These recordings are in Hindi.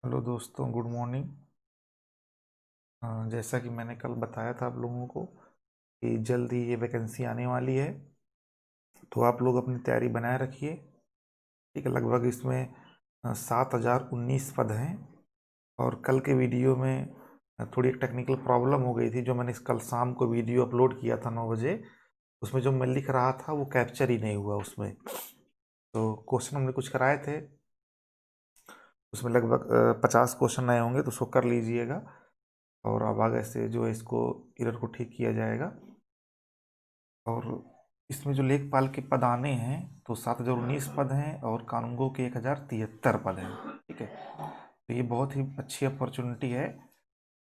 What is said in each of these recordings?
हेलो दोस्तों, गुड मॉर्निंग। जैसा कि मैंने कल बताया था आप लोगों को कि जल्द ही ये वैकेंसी आने वाली है, तो आप लोग अपनी तैयारी बनाए रखिए। ठीक है, लगभग इसमें 7,019 पद हैं। और कल के वीडियो में थोड़ी एक टेक्निकल प्रॉब्लम हो गई थी। जो मैंने कल शाम को वीडियो अपलोड किया था 9 बजे, उसमें जो मैं लिख रहा था वो कैप्चर ही नहीं हुआ उसमें। तो क्वेश्चन हमने कुछ कराए थे, उसमें लगभग 50 क्वेश्चन आए होंगे, तो उसको कर लीजिएगा। और अब आगे से जो है इसको एरर को ठीक किया जाएगा। और इसमें जो लेखपाल के पद आने हैं तो 7,019 पद हैं और कानूनगो के 1,073 पद हैं। ठीक है, तो ये बहुत ही अच्छी अपॉर्चुनिटी है,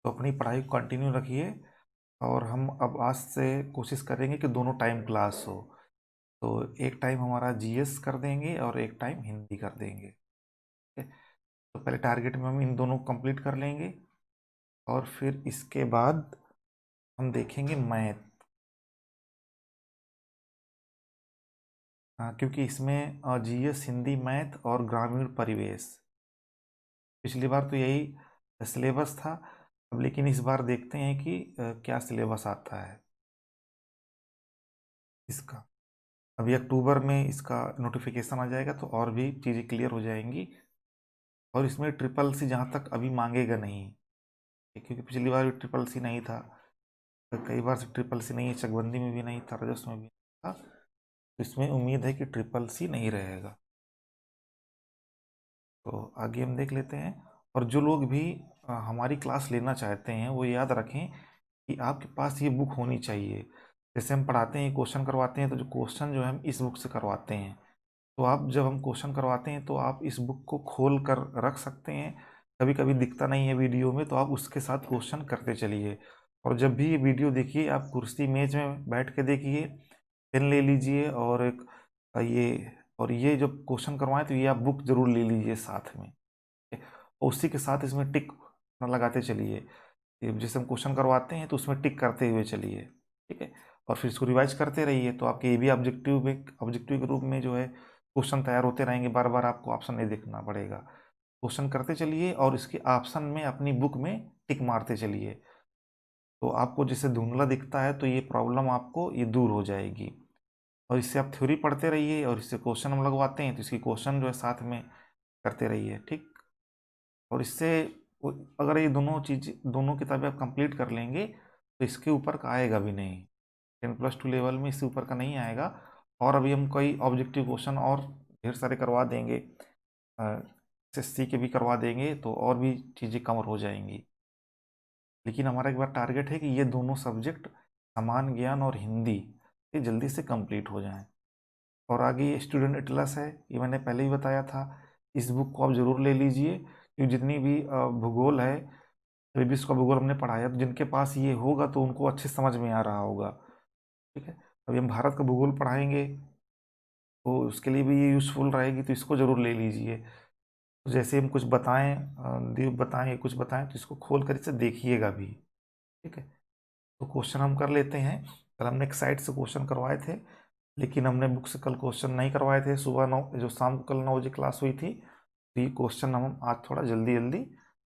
तो अपनी पढ़ाई को कंटिन्यू रखिए। और हम अब आज से कोशिश करेंगे कि दोनों टाइम क्लास हो। तो एक टाइम हमारा जीएस कर देंगे और एक टाइम हिंदी कर देंगे। ठीक है, तो पहले टारगेट में हम इन दोनों को कंप्लीट कर लेंगे और फिर इसके बाद हम देखेंगे मैथ। क्योंकि इसमें जीएस, हिंदी, मैथ और ग्रामीण परिवेश, पिछली बार तो यही सिलेबस था। अब लेकिन इस बार देखते हैं कि क्या सिलेबस आता है इसका। अभी अक्टूबर में इसका नोटिफिकेशन आ जाएगा तो और भी चीज़ें क्लियर हो जाएंगी। और इसमें ट्रिपल सी जहाँ तक अभी मांगेगा नहीं, क्योंकि पिछली बार भी ट्रिपल सी नहीं था, तो कई बार से ट्रिपल सी नहीं है, चकबंदी में भी नहीं था, राजस्व में भी नहीं था। तो इसमें उम्मीद है कि ट्रिपल सी नहीं रहेगा। तो आगे हम देख लेते हैं। और जो लोग भी हमारी क्लास लेना चाहते हैं वो याद रखें कि आपके पास ये बुक होनी चाहिए। जैसे हम पढ़ाते हैं, क्वेश्चन करवाते हैं, तो जो क्वेश्चन जो है हम इस बुक से करवाते हैं। तो आप जब हम क्वेश्चन करवाते हैं तो आप इस बुक को खोल कर रख सकते हैं। कभी कभी दिखता नहीं है वीडियो में, तो आप उसके साथ क्वेश्चन करते चलिए। और जब भी ये वीडियो देखिए, आप कुर्सी मेज में बैठ के देखिए, पेन ले लीजिए और एक ये जब क्वेश्चन करवाएं तो ये आप बुक जरूर ले लीजिए साथ में। और उसी के साथ इसमें टिक लगाते चलिए। जैसे हम क्वेश्चन करवाते हैं तो उसमें टिक करते हुए चलिए। ठीक है, और फिर इसको रिवाइज करते रहिए, तो आपके ये भी ऑब्जेक्टिव के रूप में जो है क्वेश्चन तैयार होते रहेंगे। बार बार आपको ऑप्शन नहीं देखना पड़ेगा, क्वेश्चन करते चलिए और इसके ऑप्शन में अपनी बुक में टिक मारते चलिए। तो आपको जैसे धुंधला दिखता है तो ये प्रॉब्लम आपको ये दूर हो जाएगी। और इससे आप थ्योरी पढ़ते रहिए और इससे क्वेश्चन हम लगवाते हैं तो इसकी क्वेश्चन जो है साथ में करते रहिए। ठीक, और इससे अगर ये दोनों किताबें आप कंप्लीट कर लेंगे तो इसके ऊपर का आएगा भी नहीं। 10+2 लेवल में इससे ऊपर का नहीं आएगा। और अभी हम कई ऑब्जेक्टिव क्वेश्चन और ढेर सारे करवा देंगे, एसएससी के भी करवा देंगे, तो और भी चीज़ें कवर हो जाएंगी। लेकिन हमारा एक बार टारगेट है कि ये दोनों सब्जेक्ट, सामान्य ज्ञान और हिंदी, ये जल्दी से कंप्लीट हो जाएं। और आगे ये स्टूडेंट एटलस है, ये मैंने पहले ही बताया था। इस बुक को आप ज़रूर ले लीजिए, क्योंकि जितनी भी भूगोल है, प्रीवियस का भूगोल हमने पढ़ाया, तो जिनके पास ये होगा तो उनको अच्छे समझ में आ रहा होगा। ठीक है, अभी हम भारत का भूगोल पढ़ाएंगे तो उसके लिए भी ये यूज़फुल रहेगी, तो इसको ज़रूर ले लीजिए। तो जैसे हम कुछ बताएं, दीप बताएं, कुछ बताएं, तो इसको खोल कर इसे देखिएगा भी। ठीक है, तो क्वेश्चन हम कर लेते हैं। कल हमने एक साइड से क्वेश्चन करवाए थे, लेकिन हमने बुक से कल क्वेश्चन नहीं करवाए थे। सुबह 9, जो शाम को कल 9 बजे क्लास हुई थी, तो ये क्वेश्चन हम आज थोड़ा जल्दी जल्दी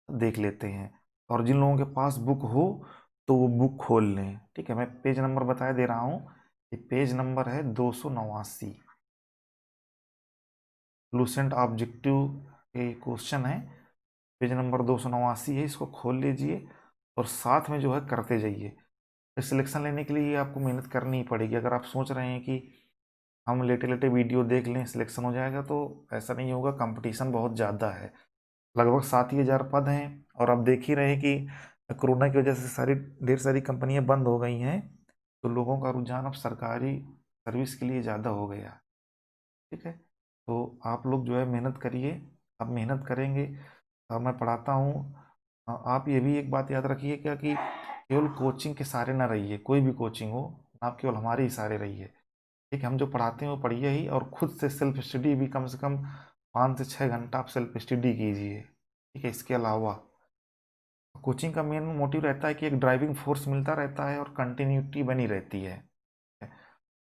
देख लेते हैं। और जिन लोगों के पास बुक हो तो वो बुक खोल लें। ठीक है, मैं पेज नंबर बता दे रहा हूँ। ये पेज नंबर है 289, लूसेंट ऑब्जेक्टिव के क्वेश्चन है। पेज नंबर 289 है, इसको खोल लीजिए और साथ में जो है करते जाइए। सिलेक्शन लेने के लिए आपको मेहनत करनी ही पड़ेगी। अगर आप सोच रहे हैं कि हम लेटे लेटे वीडियो देख लें सिलेक्शन हो जाएगा, तो ऐसा नहीं होगा। कंपटीशन बहुत ज़्यादा है, लगभग 7,000 पद हैं। और आप देख ही रहे हैं कि कोरोना की वजह से ढेर सारी कंपनियां बंद हो गई हैं, तो लोगों का रुझान अब सरकारी सर्विस के लिए ज़्यादा हो गया। ठीक है, तो आप लोग जो है मेहनत करिए। आप मेहनत करेंगे, मैं पढ़ाता हूँ। आप ये भी एक बात याद रखिए क्या कि केवल कोचिंग के सहारे ना रहिए, कोई भी कोचिंग हो, आप केवल हमारे ही सहारे रहिए। ठीक है, हम जो पढ़ाते हैं वो पढ़िए ही, और खुद से सेल्फ स्टडी भी कम से कम 5 से 6 घंटा आप सेल्फ स्टडी कीजिए। ठीक है, इसके अलावा कोचिंग का मेन मोटिव रहता है कि एक ड्राइविंग फोर्स मिलता रहता है और कंटिन्यूटी बनी रहती है।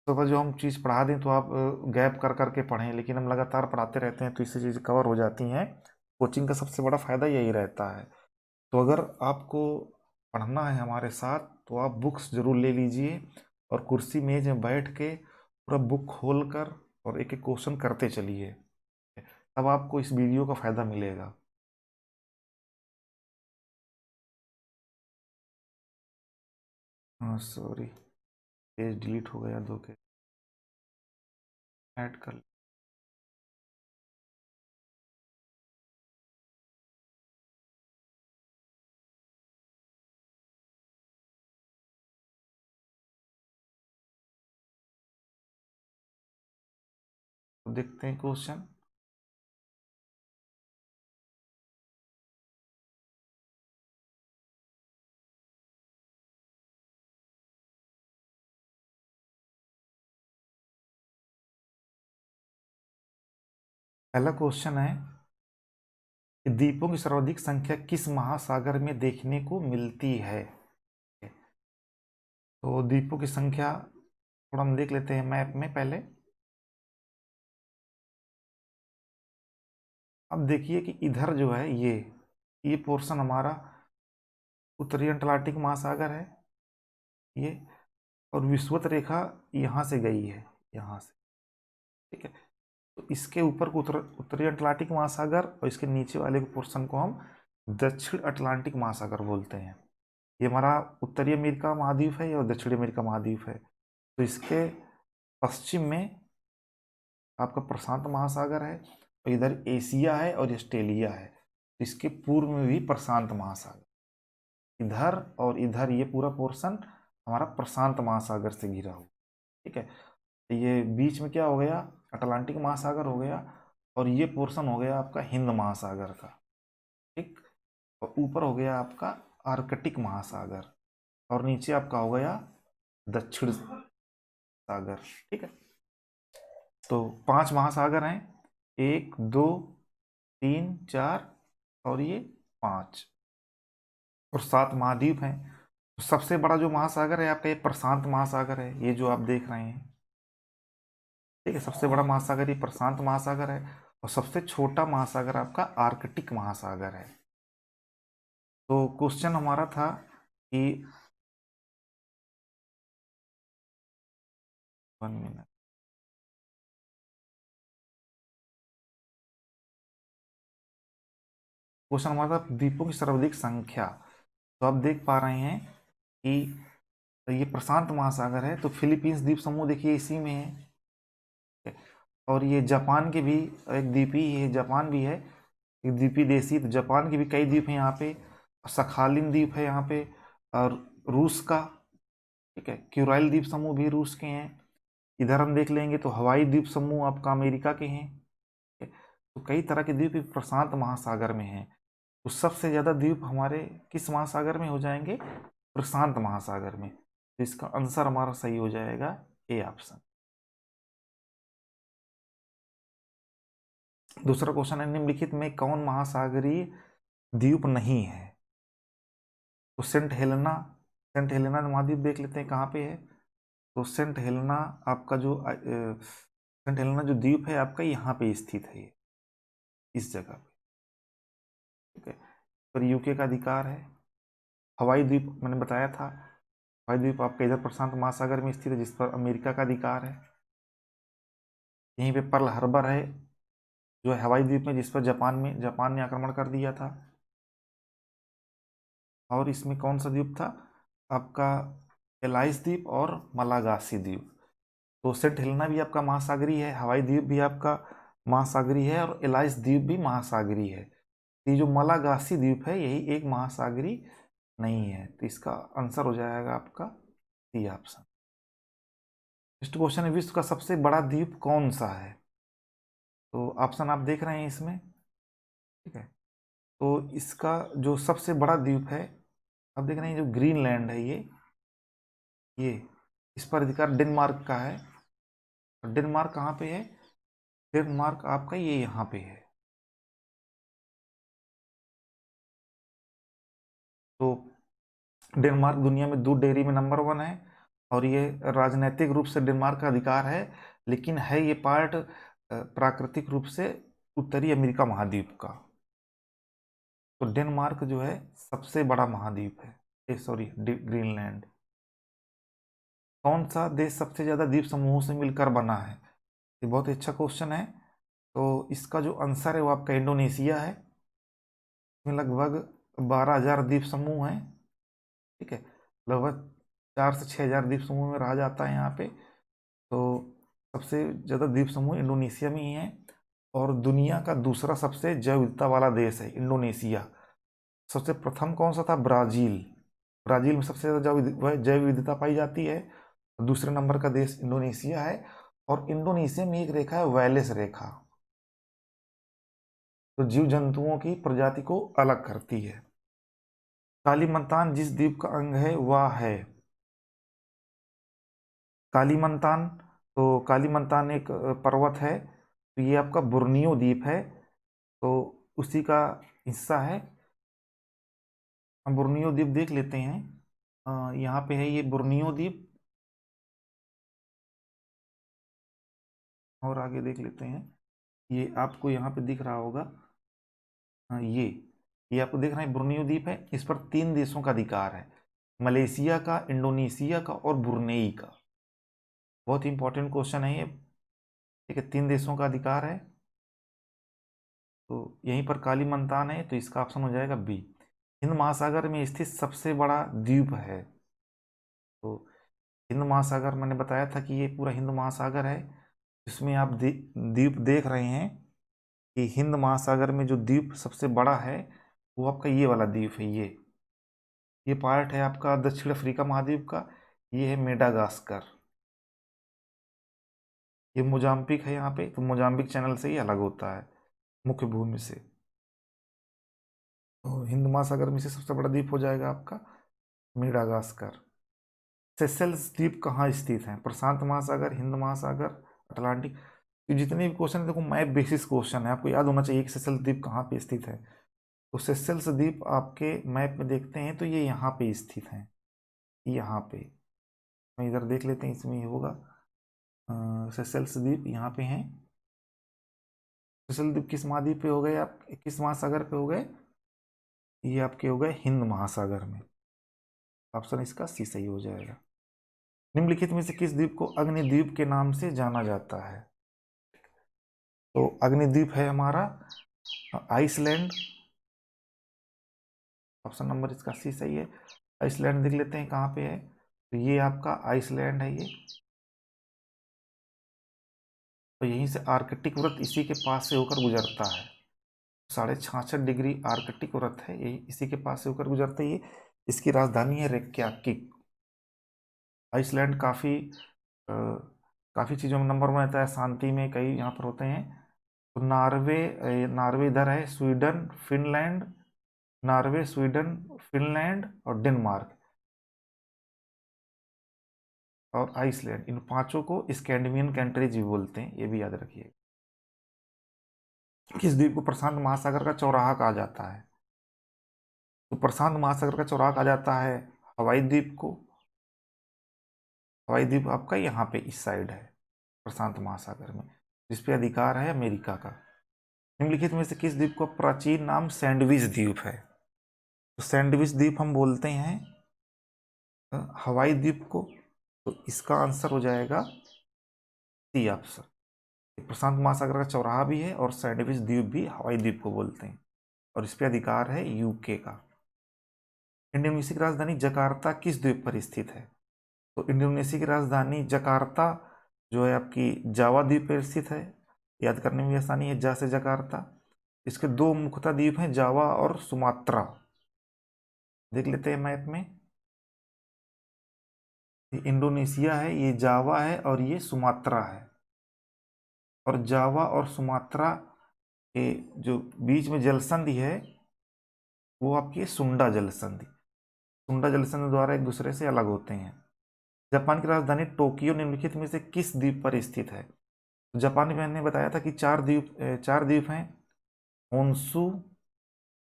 तो अगर जो हम चीज़ पढ़ा दें तो आप गैप कर कर के पढ़ें, लेकिन हम लगातार पढ़ाते रहते हैं तो इससे चीज़ें कवर हो जाती हैं। कोचिंग का सबसे बड़ा फायदा यही रहता है। तो अगर आपको पढ़ना है हमारे साथ तो आप बुक्स जरूर ले लीजिए और कुर्सी मेज में बैठ के पूरा बुक खोल कर और एक एक क्वेश्चन करते चलिए, तब आपको इस वीडियो का फायदा मिलेगा। हाँ सॉरी, पेज डिलीट हो गया दो के, ऐड कर तो देखते हैं क्वेश्चन। पहला क्वेश्चन है कि द्वीपों की सर्वाधिक संख्या किस महासागर में देखने को मिलती है। तो द्वीपों की संख्या थोड़ा हम देख लेते हैं मैप में पहले। अब देखिए कि इधर जो है ये पोर्शन हमारा उत्तरी अंटार्कटिक महासागर है ये, और विषुवत रेखा यहाँ से गई है, यहाँ से, ठीक है। तो इसके ऊपर को उत्तरी अटलांटिक महासागर और इसके नीचे वाले पोर्शन को हम दक्षिण अटलांटिक महासागर बोलते हैं। ये हमारा उत्तरी अमेरिका महाद्वीप है और दक्षिणी अमेरिका महाद्वीप है। तो इसके पश्चिम में आपका प्रशांत महासागर है और इधर एशिया है और ऑस्ट्रेलिया है। इसके पूर्व में भी प्रशांत महासागर, इधर और इधर ये पूरा पोर्शन हमारा प्रशांत महासागर से घिरा हुआ, ठीक है। तो ये बीच में क्या हो गया, अटलांटिक महासागर हो गया, और ये पोर्शन हो गया आपका हिंद महासागर का, ठीक। और ऊपर हो गया आपका आर्कटिक महासागर, और नीचे आपका हो गया दक्षिण सागर, ठीक है। तो 5 महासागर हैं, 1 2 3 4 और ये 5, और 7 महाद्वीप हैं। तो सबसे बड़ा जो महासागर है आपका ये प्रशांत महासागर है, ये जो आप देख रहे हैं, ठीक है। सबसे बड़ा महासागर ये प्रशांत महासागर है, और सबसे छोटा महासागर आपका आर्कटिक महासागर है। तो क्वेश्चन हमारा था कि 1 मिनट, क्वेश्चन हमारा था द्वीपों की सर्वाधिक संख्या। तो आप देख पा रहे हैं कि ये प्रशांत महासागर है, तो फिलीपींस द्वीप समूह देखिए इसी में है, और ये जापान के भी एक द्वीपी है, जापान भी है एक द्वीपी देशी, तो जापान के भी कई द्वीप हैं यहाँ पे, सखालिन द्वीप है यहाँ पे, और रूस का, ठीक है, क्यूराइल द्वीप समूह भी रूस के हैं। इधर हम देख लेंगे तो हवाई द्वीप समूह आपका अमेरिका के हैं, ठीक है? तो कई तरह के द्वीप प्रशांत महासागर में हैं। तो सबसे ज्यादा द्वीप हमारे किस महासागर में हो जाएंगे, प्रशांत महासागर में। तो इसका आंसर हमारा सही हो जाएगा ए ऑप्शन। दूसरा क्वेश्चन है निम्नलिखित में कौन महासागरीय द्वीप नहीं है। तो सेंट हेलेना महाद्वीप देख लेते हैं कहाँ पे है। तो सेंट हेलेना आपका जो सेंट हेलेना जो द्वीप है आपका यहाँ पे स्थित है, ये इस जगह पे, ठीक है। पर यूके का अधिकार है। हवाई द्वीप मैंने बताया था, हवाई द्वीप आपका इधर प्रशांत महासागर में स्थित है, जिस पर अमेरिका का अधिकार है। यहीं पे पर्ल हार्बर है जो है हवाई द्वीप में, जिस पर जापान ने आक्रमण कर दिया था। और इसमें कौन सा द्वीप था आपका, एलाइस द्वीप और मलागासी द्वीप। तो सेंट हेलेना भी आपका महासागरीय है, हवाई द्वीप भी आपका महासागरीय है, और एलाइस द्वीप भी महासागरीय है। ये जो मलागासी द्वीप है यही एक महासागरीय नहीं है। तो इसका आंसर हो जाएगा आपका सी ऑप्शन। नेक्स्ट क्वेश्चन है विश्व का सबसे बड़ा द्वीप कौन सा है। तो ऑप्शन आप देख रहे हैं इसमें, ठीक है। तो इसका जो सबसे बड़ा द्वीप है आप देख रहे हैं, जो ग्रीनलैंड है ये इस पर अधिकार डेनमार्क का है। और डेनमार्क कहाँ पे है, डेनमार्क आपका ये यहाँ पे है। तो डेनमार्क दुनिया में दूध डेयरी में नंबर 1 है, और ये राजनीतिक रूप से डेनमार्क का अधिकार है, लेकिन है ये पार्ट प्राकृतिक रूप से उत्तरी अमेरिका महाद्वीप का। तो डेनमार्क जो है सबसे बड़ा महाद्वीप है, सॉरी ग्रीनलैंड। कौन सा देश सबसे ज्यादा द्वीप समूहों से मिलकर बना है? ये बहुत ही अच्छा क्वेश्चन है। तो इसका जो आंसर है वो आपका इंडोनेशिया है। इसमें लगभग 12,000 द्वीप समूह हैं। ठीक है, लगभग 4 से 6 हजार द्वीप समूह में रहा जाता है यहाँ पे। तो सबसे ज़्यादा द्वीप समूह इंडोनेशिया में ही है। और दुनिया का दूसरा सबसे जैव विविधता वाला देश है इंडोनेशिया। सबसे प्रथम कौन सा था? ब्राज़ील। ब्राज़ील में सबसे ज़्यादा जैव विविधता पाई जाती है। दूसरे नंबर का देश इंडोनेशिया है। और इंडोनेशिया में एक रेखा है वैलेस रेखा, तो जीव जंतुओं की प्रजाति को अलग करती है। कालीमंतान जिस द्वीप का अंग है वह है कालीमंतान। तो कालीमंतान एक पर्वत है, तो ये आपका बोर्नियो द्वीप है, तो उसी का हिस्सा है। हम बोर्नियो द्वीप देख लेते हैं। यहाँ पे है ये बोर्नियो द्वीप। और आगे देख लेते हैं। ये आपको यहाँ पे दिख रहा होगा। हाँ, ये आपको देख रहे हैं बोर्नियो द्वीप है। इस पर 3 देशों का अधिकार है, मलेशिया का, इंडोनेशिया का और ब्रुनेई का। बहुत ही इंपॉर्टेंट क्वेश्चन है ये। ठीक है, 3 देशों का अधिकार है। तो यहीं पर कालीमंतान है, तो इसका ऑप्शन हो जाएगा बी। हिंद महासागर में स्थित सबसे बड़ा द्वीप है। तो हिंद महासागर मैंने बताया था कि ये पूरा हिंद महासागर है। इसमें आप द्वीप देख रहे हैं कि हिंद महासागर में जो द्वीप सबसे बड़ा है वो आपका ये वाला द्वीप है। ये पार्ट है आपका दक्षिण अफ्रीका महाद्वीप का। ये है मेडागास्कर। ये मोजाम्बिक है यहाँ पे, तो मोजाम्बिक चैनल से ही अलग होता है, मुख्य भूमि से। तो हिंद महासागर में से सबसे बड़ा द्वीप हो जाएगा आपका मेडागास्कर। सेशेल्स द्वीप कहाँ स्थित है? प्रशांत महासागर, हिंद महासागर, अटलांटिक। ये जितने भी क्वेश्चन है देखो मैप बेसिस क्वेश्चन है, आपको याद होना चाहिए कि सेशेल्स द्वीप कहाँ पे स्थित है। तो सेशेल्स द्वीप आपके मैप में देखते हैं तो ये यहाँ पे स्थित है, यहाँ पे। हम इधर देख लेते हैं, इसमें ये होगा। सेशेल्स द्वीप यहाँ पे हैं। सेशेल्स द्वीप किस महाद्वीप पे हो गए? आप किस महासागर पे हो गए? ये आपके हो गए हिंद महासागर में। ऑप्शन इसका सी सही हो जाएगा। निम्नलिखित में से किस द्वीप को अग्निद्वीप के नाम से जाना जाता है? तो अग्निद्वीप है हमारा आइसलैंड। ऑप्शन नंबर इसका सी सही है। आइसलैंड देख लेते हैं कहाँ पे है। तो ये आपका आइसलैंड है ये। तो यहीं से आर्कटिक वृत्त इसी के पास से होकर गुजरता है। 66.5 डिग्री आर्कटिक वृत्त है, यही इसी के पास से होकर गुजरता है ये। इसकी राजधानी है रेक्याकिक। आइसलैंड काफ़ी चीज़ों में नंबर 1 रहता है, शांति में कई यहाँ पर होते हैं। तो नार्वे इधर है, Sweden, Finland, Norway, Sweden, Finland और डेनमार्क और आइसलैंड, इन पांचों को स्कैंडिनेवियन कंट्रीज भी बोलते हैं, ये भी याद रखिए। किस द्वीप को प्रशांत महासागर का चौराहा कहा जाता है? तो प्रशांत महासागर का चौराहा कहा जाता है हवाई द्वीप को। हवाई द्वीप आपका यहाँ पे इस साइड है प्रशांत महासागर में, जिसपे अधिकार है अमेरिका का। निम्नलिखित में से किस द्वीप का प्राचीन नाम सैंडविच द्वीप है? तो सैंडविच द्वीप हम बोलते हैं हवाई द्वीप को। तो इसका आंसर हो जाएगा सी ऑप्शन। प्रशांत महासागर का चौराहा भी है और सैंडविच द्वीप भी हवाई द्वीप को बोलते हैं, और इस पे अधिकार है यूके का। इंडोनेशिया की राजधानी जकार्ता किस द्वीप पर स्थित है? तो इंडोनेशिया की राजधानी जकार्ता जो है आपकी जावा द्वीप पर स्थित है। याद करने में भी आसानी है, जा से जकार्ता। इसके 2 मुख्यतः द्वीप हैं, जावा और सुमात्रा। देख लेते हैं मैप में। ये इंडोनेशिया है, ये जावा है और ये सुमात्रा है। और जावा और सुमात्रा के जो बीच में जलसंधि है वो आपकी सुंडा जलसंधि। सुंडा जलसंधि द्वारा एक दूसरे से अलग होते हैं। जापान की राजधानी टोक्यो निम्नलिखित में से किस द्वीप पर स्थित है? जापान में मैंने बताया था कि 4 द्वीप हैं, होन्शु,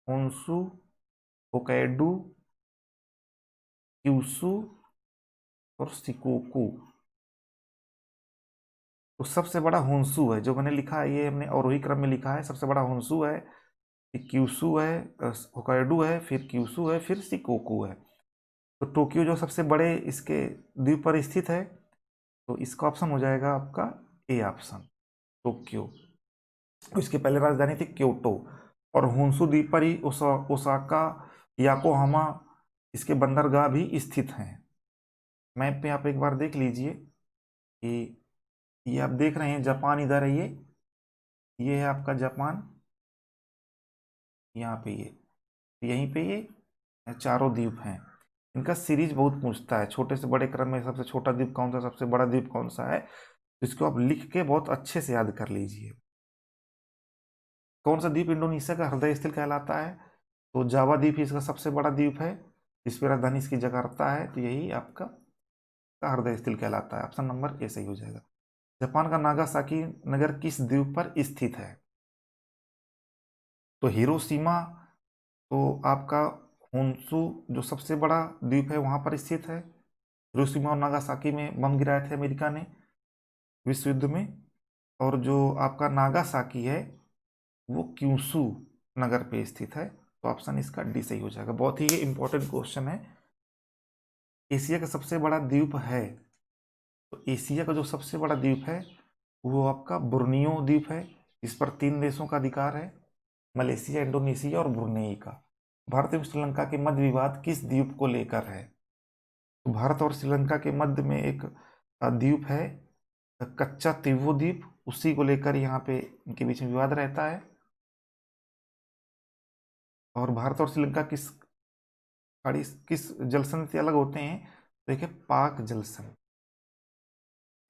होन्शु, होक्काइडो, क्यूशु और शिकोकू। तो सबसे बड़ा होन्शु है, जो मैंने लिखा है ये हमने अवरोही क्रम में लिखा है, सबसे बड़ा होन्शु है। फिर क्यूशू है, होक्काइडो है, फिर क्यूशू है, फिर शिकोकू है। तो टोक्यो जो सबसे बड़े इसके द्वीप पर स्थित है, तो इसका ऑप्शन हो जाएगा आपका ए ऑप्शन, टोक्यो। इसके पहले राजधानी थी क्योटो, और होन्शु द्वीप पर ही ओसाका, याकोहामा, इसके बंदरगाह भी स्थित हैं। मैप पे आप एक बार देख लीजिए कि ये आप देख रहे हैं जापान इधर है, ये है आपका जापान, यहाँ पे ये, यहीं पे ये चारों द्वीप हैं। इनका सीरीज बहुत पूछता है, छोटे से बड़े क्रम में सबसे छोटा द्वीप कौन सा, सबसे बड़ा द्वीप कौन सा है, तो इसको आप लिख के बहुत अच्छे से याद कर लीजिए। कौन सा द्वीप इंडोनेशिया का हृदय स्थल कहलाता है, तो जावा द्वीप ही इसका सबसे बड़ा द्वीप है, जिस पर राजधानी इसकी जकार्ता है, तो यही आपका का हृदय स्थल कहलाता है। ऑप्शन नंबर ए सही हो जाएगा। जापान का नागासाकी नगर किस द्वीप पर स्थित है, तो हिरोशिमा, तो आपका होन्शु जो सबसे बड़ा द्वीप है वहां पर स्थित है। हिरोशिमा और नागासाकी में बम गिराए थे अमेरिका ने विश्व युद्ध में। और जो आपका नागासाकी है वो क्यूशू नगर पे स्थित है, तो ऑप्शन इसका डी सही हो जाएगा। बहुत ही ये इंपॉर्टेंट क्वेश्चन है। एशिया का सबसे बड़ा द्वीप है, तो एशिया का जो सबसे बड़ा द्वीप है वो आपका बोर्नियो द्वीप है। इस पर 3 देशों का अधिकार है, मलेशिया, इंडोनेशिया और ब्रुनेई का। भारत एवं श्रीलंका के मध्य विवाद किस द्वीप को लेकर है, तो भारत और श्रीलंका के मध्य में एक द्वीप है, कच्चा तीवो द्वीप, उसी को लेकर यहाँ पे इनके बीच में विवाद रहता है। और भारत और श्रीलंका खाड़ी किस जल संधि से अलग होते हैं, तो देखिए पाक जल संधि,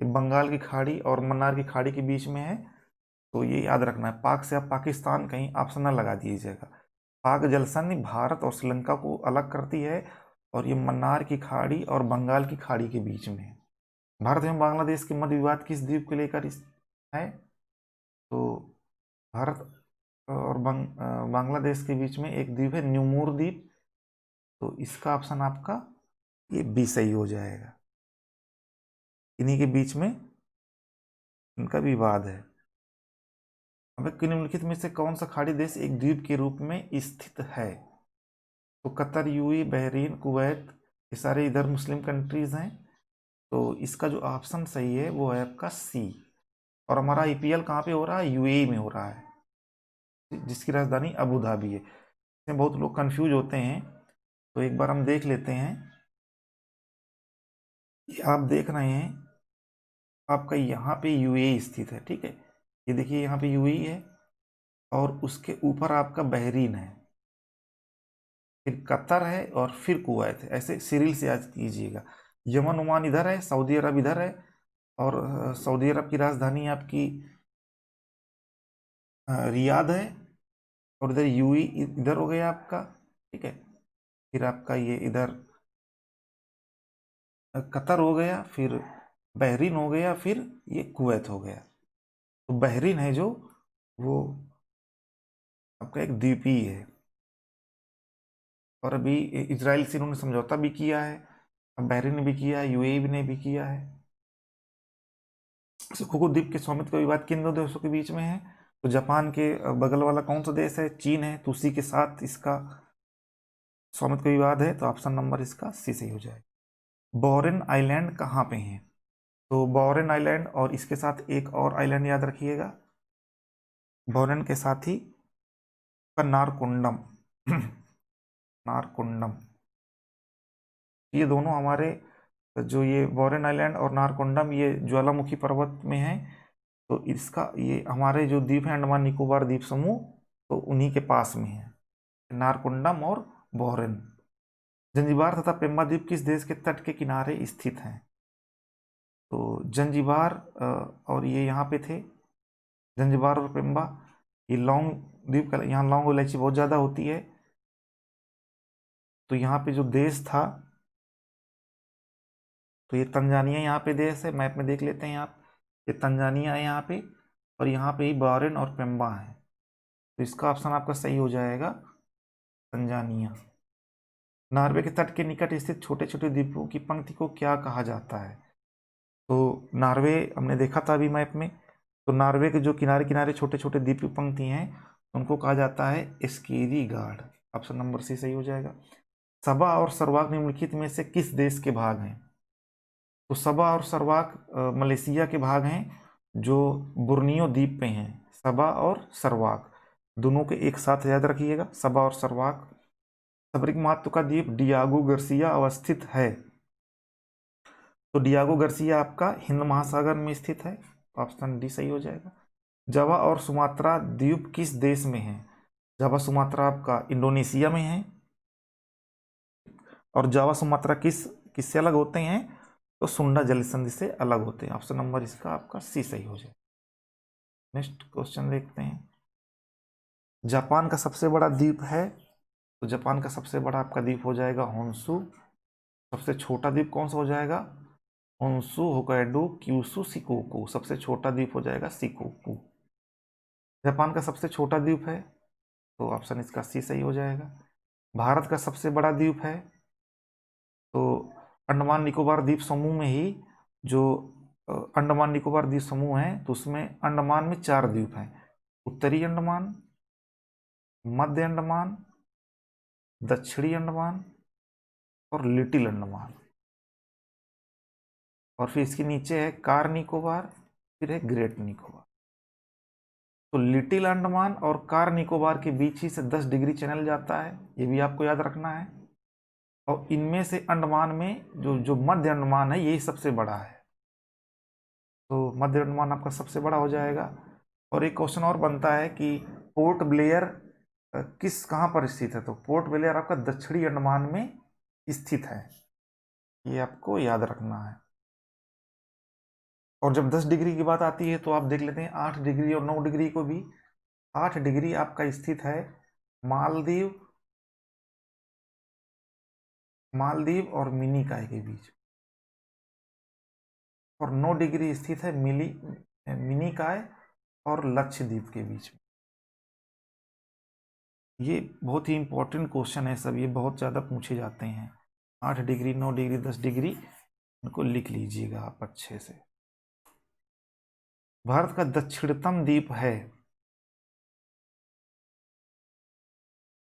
बंगाल की खाड़ी और मन्नार की खाड़ी के बीच में है, तो ये याद रखना है। पाक से आप पाकिस्तान कहीं ऑप्शन न लगा दीजिएगा। पाक जल संधि भारत और श्रीलंका को अलग करती है, और ये मन्नार की खाड़ी और बंगाल की खाड़ी के बीच में है। भारत एवं बांग्लादेश के मध्य विवाद किस द्वीप को लेकर है, तो भारत और बांग्लादेश के बीच में एक द्वीप है न्यूमूर द्वीप, तो इसका ऑप्शन आपका ये बी सही हो जाएगा। इन्हीं के बीच में इनका विवाद है। अब निम्नलिखित में से कौन सा खाड़ी देश एक द्वीप के रूप में स्थित है, तो कतर, यूएई, बहरीन, कुवैत, ये सारे इधर मुस्लिम कंट्रीज हैं, तो इसका जो ऑप्शन सही है वो है आपका सी। और हमारा आईपीएल कहाँ पे हो रहा है, यूएई में हो रहा है, जिसकी राजधानी अबू धाबी है। इसमें बहुत लोग कंफ्यूज होते हैं, तो एक बार हम देख लेते हैं। ये आप देख रहे हैं आपका यहाँ पे यूएई स्थित है, ठीक है। ये देखिए यहाँ पे यूएई है, और उसके ऊपर आपका बहरीन है, फिर कतर है, और फिर कुवैत है। ऐसे सीरियल से याद कीजिएगा। यमन ओमान इधर है, सऊदी अरब इधर है, और सऊदी अरब की राजधानी आपकी रियाद है, और इधर यूएई इधर हो गया आपका, ठीक है। फिर आपका ये इधर कतर हो गया, फिर बहरीन हो गया, फिर ये कुवैत हो गया। तो बहरीन है जो, वो आपका एक द्वीप ही है, और अभी इजराइल से इन्होंने समझौता भी किया है, अब बहरीन ने भी किया है, यूएई ने भी किया है। कोको द्वीप के स्वामित्व का विवाद किन दो देशों के बीच में है, तो जापान के बगल वाला कौन सा देश है, चीन है, तो उसी के साथ इसका स्वामित्व का विवाद है, तो ऑप्शन नंबर इसका सी सही हो जाए। बोरेन आइलैंड कहाँ पे है, तो बोरेन आइलैंड और इसके साथ एक और आइलैंड याद रखिएगा, बोरेन के साथ ही नारकुंडम नारकुंडम, ये दोनों हमारे जो ये बोरेन आइलैंड और नारकुंडम ये ज्वालामुखी पर्वत में है, तो इसका ये हमारे जो द्वीप है अंडमान निकोबार द्वीप समूह, तो उन्हीं के पास में है नारकुंडम और बोरेन। जंजीबार तथा पेम्बा द्वीप किस देश के तट के किनारे स्थित हैं, तो जंजीबार और ये यहाँ पे थे, जंजीबार और पेम्बा, ये लौंग द्वीप का, यहाँ लौंग इलायची बहुत ज़्यादा होती है, तो यहाँ पे जो देश था, तो ये तंजानिया यहाँ पे देश है, मैप में देख लेते हैं आप, ये तंजानिया है यहाँ पे, और यहाँ पे ही बोरेन और पेम्बा है, तो इसका ऑप्शन आपका सही हो जाएगा तंजानिया। नॉर्वे के तट के निकट स्थित छोटे छोटे द्वीपों की पंक्ति को क्या कहा जाता है, तो नॉर्वे हमने देखा था अभी मैप में, तो नॉर्वे के जो किनारे किनारे छोटे छोटे द्वीप पंक्ति हैं उनको कहा जाता है स्कीरी गार्ड। ऑप्शन नंबर सी सही हो जाएगा। सबा और सरवाक निम्नलिखित में से किस देश के भाग हैं? तो सबा और सरवाक मलेशिया के भाग हैं जो बोर्नियो द्वीप पे हैं। सबा और सरवाक दोनों के एक साथ याद रखिएगा, सबा और सरवाक। सबरिक महत्व का द्वीप डियागो गार्सिया अवस्थित है। तो डियागो गार्सिया आपका हिंद महासागर में स्थित है। ऑप्शन डी सही हो जाएगा। जावा और सुमात्रा द्वीप किस देश में है? जावा सुमात्रा आपका इंडोनेशिया में है। और जावा सुमात्रा किससे अलग होते हैं? तो सुंडा जल संधि से अलग होते हैं। ऑप्शन नंबर इसका आपका सी सही हो जाए। नेक्स्ट क्वेश्चन देखते हैं। जापान का सबसे बड़ा द्वीप है, तो जापान का सबसे बड़ा आपका द्वीप हो जाएगा होन्शु। सबसे छोटा द्वीप कौन सा हो जाएगा? Honshu, Hokkaido, Kyushu, Shikoku. सबसे छोटा द्वीप हो जाएगा शिकोकू। जापान का सबसे छोटा द्वीप है, तो ऑप्शन इसका सी सही हो जाएगा। भारत का सबसे बड़ा द्वीप है, तो अंडमान निकोबार द्वीप समूह में ही जो अंडमान निकोबार द्वीप समूह है, तो उसमें अंडमान में 4 द्वीप हैं। उत्तरी अंडमान, मध्य अंडमान, दक्षिणी अंडमान और लिटिल अंडमान। और फिर इसके नीचे है कार निकोबार, फिर है ग्रेट निकोबार। तो लिटिल अंडमान और कार निकोबार के बीच ही से 10 डिग्री चैनल जाता है, ये भी आपको याद रखना है। और इनमें से अंडमान में जो जो मध्य अंडमान है, यही सबसे बड़ा है। तो मध्य अंडमान आपका सबसे बड़ा हो जाएगा। और एक क्वेश्चन और बनता है कि पोर्ट ब्लेयर कहाँ पर स्थित है? तो पोर्ट ब्लेयर आपका दक्षिणी अंडमान में स्थित है, ये आपको याद रखना है। और जब 10 डिग्री की बात आती है तो आप देख लेते हैं 8 डिग्री और 9 डिग्री को भी। 8 डिग्री आपका स्थित है मालदीव और मिनिकॉय के बीच, और 9 डिग्री स्थित है मिनिकॉय और लक्षद्वीप के बीच में। ये बहुत ही इंपॉर्टेंट क्वेश्चन है सब, ये बहुत ज़्यादा पूछे जाते हैं। 8 डिग्री, 9 डिग्री, 10 डिग्री, इनको लिख लीजिएगा आप अच्छे से। भारत का दक्षिणतम द्वीप है,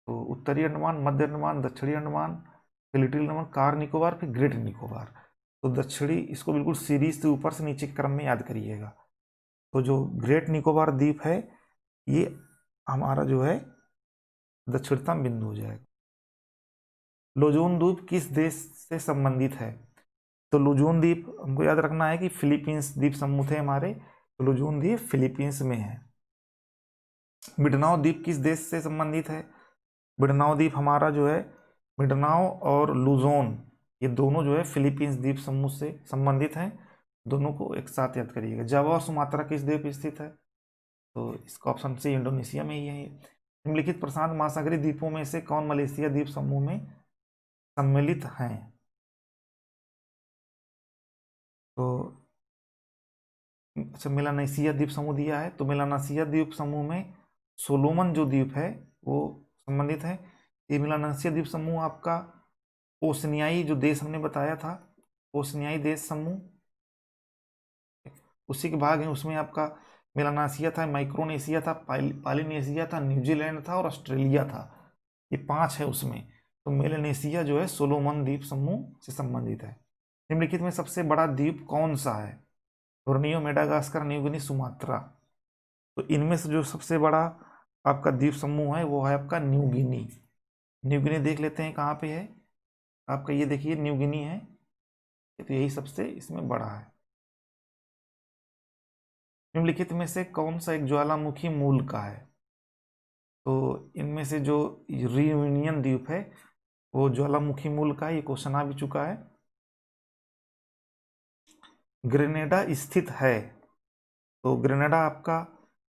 तो उत्तरी अंडमान, मध्य अंडमान, दक्षिणी अंडमान, लिटिल अंडमान, कार निकोबार, फिर ग्रेट निकोबार। तो दक्षिणी, इसको बिल्कुल सीरीज से ऊपर से नीचे के क्रम में याद करिएगा। तो जो ग्रेट निकोबार द्वीप है, ये हमारा जो है दक्षिणतम बिंदु हो जाएगा। लुजोन द्वीप किस देश से संबंधित है? तो लुजोन द्वीप हमको याद रखना है कि फिलीपींस द्वीप समूह थे हमारे, तो लुजोन द्वीप फिलीपींस में है। मिडनाओ द्वीप किस देश से संबंधित है? मिडनाओ द्वीप हमारा जो है, मिडनाओ और लुजोन, ये दोनों जो है फिलीपींस द्वीप समूह से संबंधित हैं। दोनों को एक साथ याद करिएगा। जावा और सुमात्रा किस द्वीप स्थित है? तो इसका ऑप्शन सी इंडोनेशिया में ही है। निम्नलिखित प्रशांत महासागरीय द्वीपों में से कौन मलेशिया द्वीप समूह में सम्मिलित हैं? तो अच्छा, मेलानेशिया द्वीप समूह दिया है, तो मेलानेशिया द्वीप समूह में सोलोमन जो द्वीप है वो संबंधित है। ये मेलानेशिया द्वीप समूह आपका ओशनियाई जो देश हमने बताया था, ओशनियाई देश समूह उसी के भाग है। उसमें आपका मेलानेशिया था, माइक्रोनेशिया था, पालिनेशिया था, न्यूजीलैंड था और ऑस्ट्रेलिया था। ये 5 है उसमें। तो मेलानेशिया जो है सोलोमन द्वीप समूह से संबंधित है। निम्नलिखित में सबसे बड़ा द्वीप कौन सा है? Borneo, Madagascar, New Guinea, Sumatra. तो इनमें से जो सबसे बड़ा आपका द्वीप समूह है वो है आपका न्यू गिनी। न्यू गिनी देख लेते हैं कहाँ पे है आपका, ये देखिए न्यू गिनी है, तो यही सबसे इसमें बड़ा है। निम्नलिखित में से कौन सा एक ज्वालामुखी मूल का है? तो इनमें से जो रियूनियन द्वीप है वो ज्वालामुखी मूल का है, ये क्वेश्चन आ भी चुका है। ग्रेनेडा स्थित है, तो ग्रेनेडा आपका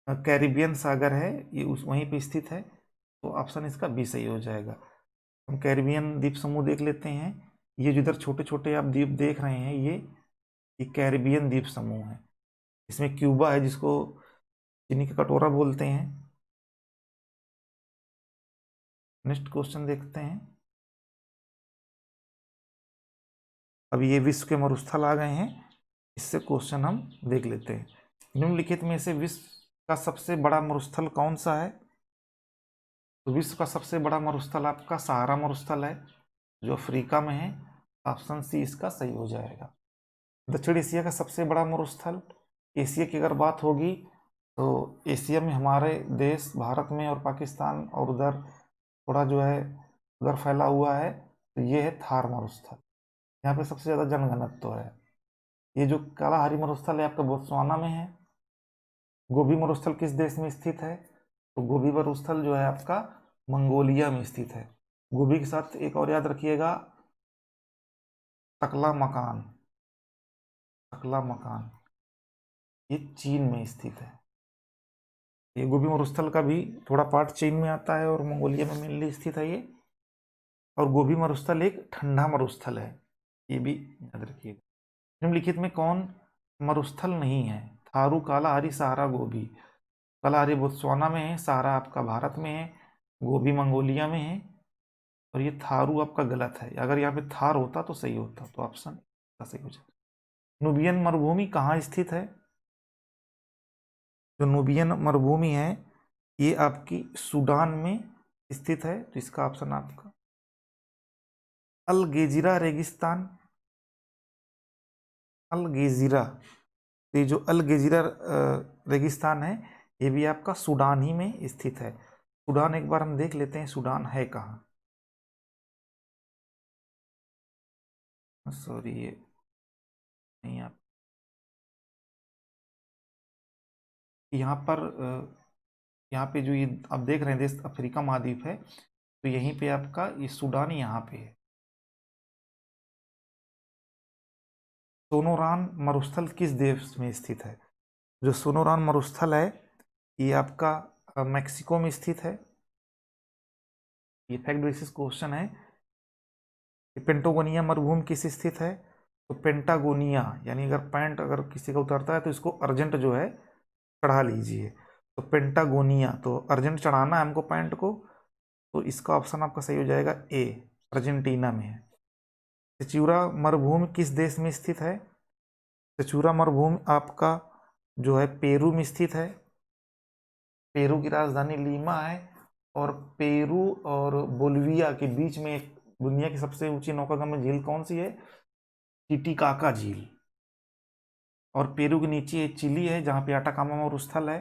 कैरिबियन सागर है, ये उस वहीं पे स्थित है। तो ऑप्शन इसका बी सही हो जाएगा। हम कैरिबियन द्वीप समूह देख लेते हैं। ये जिधर छोटे छोटे आप द्वीप देख रहे हैं, ये कैरिबियन द्वीप समूह है। इसमें क्यूबा है जिसको चीनी का कटोरा बोलते हैं। नेक्स्ट क्वेश्चन देखते हैं। अब ये विश्व के मरुस्थल आ गए हैं, इससे क्वेश्चन हम देख लेते हैं। निम्नलिखित में से विश्व का सबसे बड़ा मरुस्थल कौन सा है? तो विश्व का सबसे बड़ा मरुस्थल आपका सहारा मरुस्थल है जो अफ्रीका में है। ऑप्शन सी इसका सही हो जाएगा। दक्षिण एशिया का सबसे बड़ा मरुस्थल, एशिया की अगर बात होगी तो एशिया में हमारे देश भारत में और पाकिस्तान और उधर थोड़ा जो है उधर फैला हुआ है, तो ये है थार मरुस्थल। यहाँ पे सबसे ज़्यादा जनघनत्व है। ये जो कालाहारी मरुस्थल है आपका बोत्सवाना में है। गोबी मरुस्थल किस देश में स्थित है? तो गोबी मरुस्थल जो है आपका मंगोलिया में स्थित है। गोबी के साथ एक और याद रखिएगा, टकला मकान। टकला मकान ये चीन में स्थित है। ये गोबी मरुस्थल का भी थोड़ा पार्ट चीन में आता है और मंगोलिया में मेनली स्थित है ये। और गोबी मरुस्थल एक ठंडा मरुस्थल है, ये भी याद रखिएगा। निम्नलिखित में कौन मरुस्थल नहीं है? थारू, कालाहारी, सहारा, गोबी। कालाहारी बोत्सवाना में है, सहारा आपका भारत में है, गोबी मंगोलिया में है, और ये थारू आपका गलत है। अगर यहाँ पे थार होता तो सही होता, तो ऑप्शन सही हो जाए। नुबियन मरुभूमि कहाँ स्थित है? जो नुबियन मरुभूमि है ये आपकी सूडान में स्थित है, तो इसका ऑप्शन आपका अल गेजिरा रेगिस्तान। अल गेजिरा, तो ये जो अल गेजिरा रेगिस्तान है ये भी आपका सूडान ही में स्थित है। सूडान एक बार हम देख लेते हैं सूडान है कहाँ। सॉरी ये नहीं, आप यहाँ पर यहाँ पे जो ये आप देख रहे हैं देश अफ्रीका महाद्वीप है, तो यहीं पे आपका ये सूडान यहाँ पे है। सोनोरान मरुस्थल किस देश में स्थित है? जो सोनोरान मरुस्थल है ये आपका मैक्सिको में स्थित है। ये फैक्ट बेसिस क्वेश्चन है। पेंटागोनिया मरुभूमि किस स्थित है? तो पेंटागोनिया, यानी अगर पैंट अगर किसी का उतरता है तो इसको अर्जेंट जो है चढ़ा लीजिए। तो पेंटागोनिया, तो अर्जेंट चढ़ाना है हमको पैंट को, तो इसका ऑप्शन आपका सही हो जाएगा ए, अर्जेंटीना में है। सेचूरा मरुभूमि किस देश में स्थित है? सेचूरा मरुभूमि आपका जो है पेरू में स्थित है। पेरू की राजधानी लीमा है, और पेरू और बोलिविया के बीच में एक दुनिया की सबसे ऊंची नौकागम्य झील कौन सी है? टिटिकाका झील। और पेरू के नीचे एक चिली है जहाँ पे आटाकामा मरुस्थल है,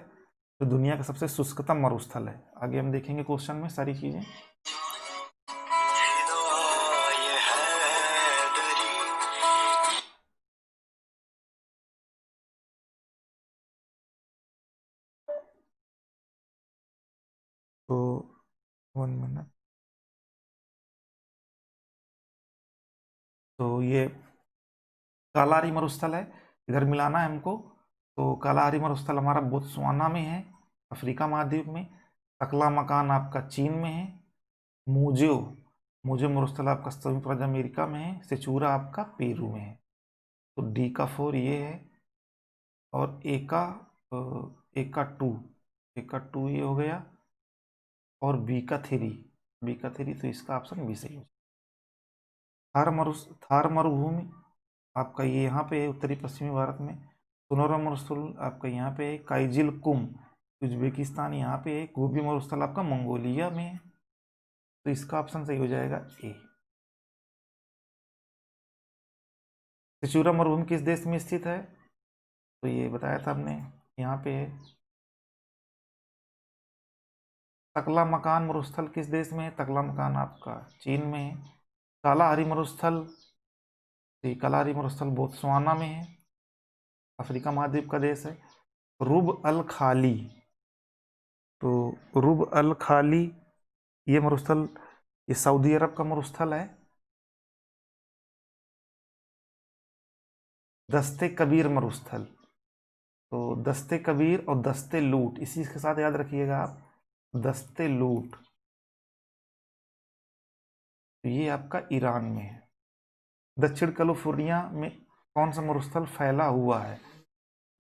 जो दुनिया का सबसे शुष्कतम मरुस्थल है। आगे हम देखेंगे क्वेश्चन में सारी चीजें। तो 1 मिनट। तो ये कालाहारी मरुस्थल है, इधर मिलाना है हमको। तो कालाहारी मरुस्थल हमारा बोत्सवाना में है, अफ्रीका महाद्वीप में। टकला मकान आपका चीन में है। मोजेओ मोजे मरुस्थल आपका संयुक्त राज्य अमेरिका में है। सेचूरा आपका पेरू में है। तो डी का 4 ये है, और ए का टू ये हो गया, और बी का 3, तो इसका ऑप्शन बी सही हो। थार मरुभूमि आपका ये यहाँ पे है उत्तरी पश्चिमी भारत में। सोनोरा मरुस्थल आपका यहाँ पे है। काइजिल कुम उज्बेकिस्तान यहाँ पे है। गोबी मरुस्थल आपका मंगोलिया में है, तो इसका ऑप्शन सही हो जाएगा ए। त्रिचूरा मरुभूमि किस देश में स्थित है? तो ये बताया था हमने, यहाँ पे है। तकला मकान मरुस्थल किस देश में है? तकला मकान आपका चीन में है। कालाहारी मरुस्थल, कालाहारी मरुस्थल बोत्सवाना में है, अफ्रीका महाद्वीप का देश है। रुब अल खाली, तो रुब अल खाली ये मरुस्थल ये सऊदी अरब का मरुस्थल है। दस्ते कबीर मरुस्थल, तो दस्ते कबीर और दस्ते लूट इसी के साथ याद रखिएगा आप, दस्ते लूट, तो ये आपका ईरान में है। दक्षिण कैलिफोर्निया में कौन सा मरुस्थल फैला हुआ है?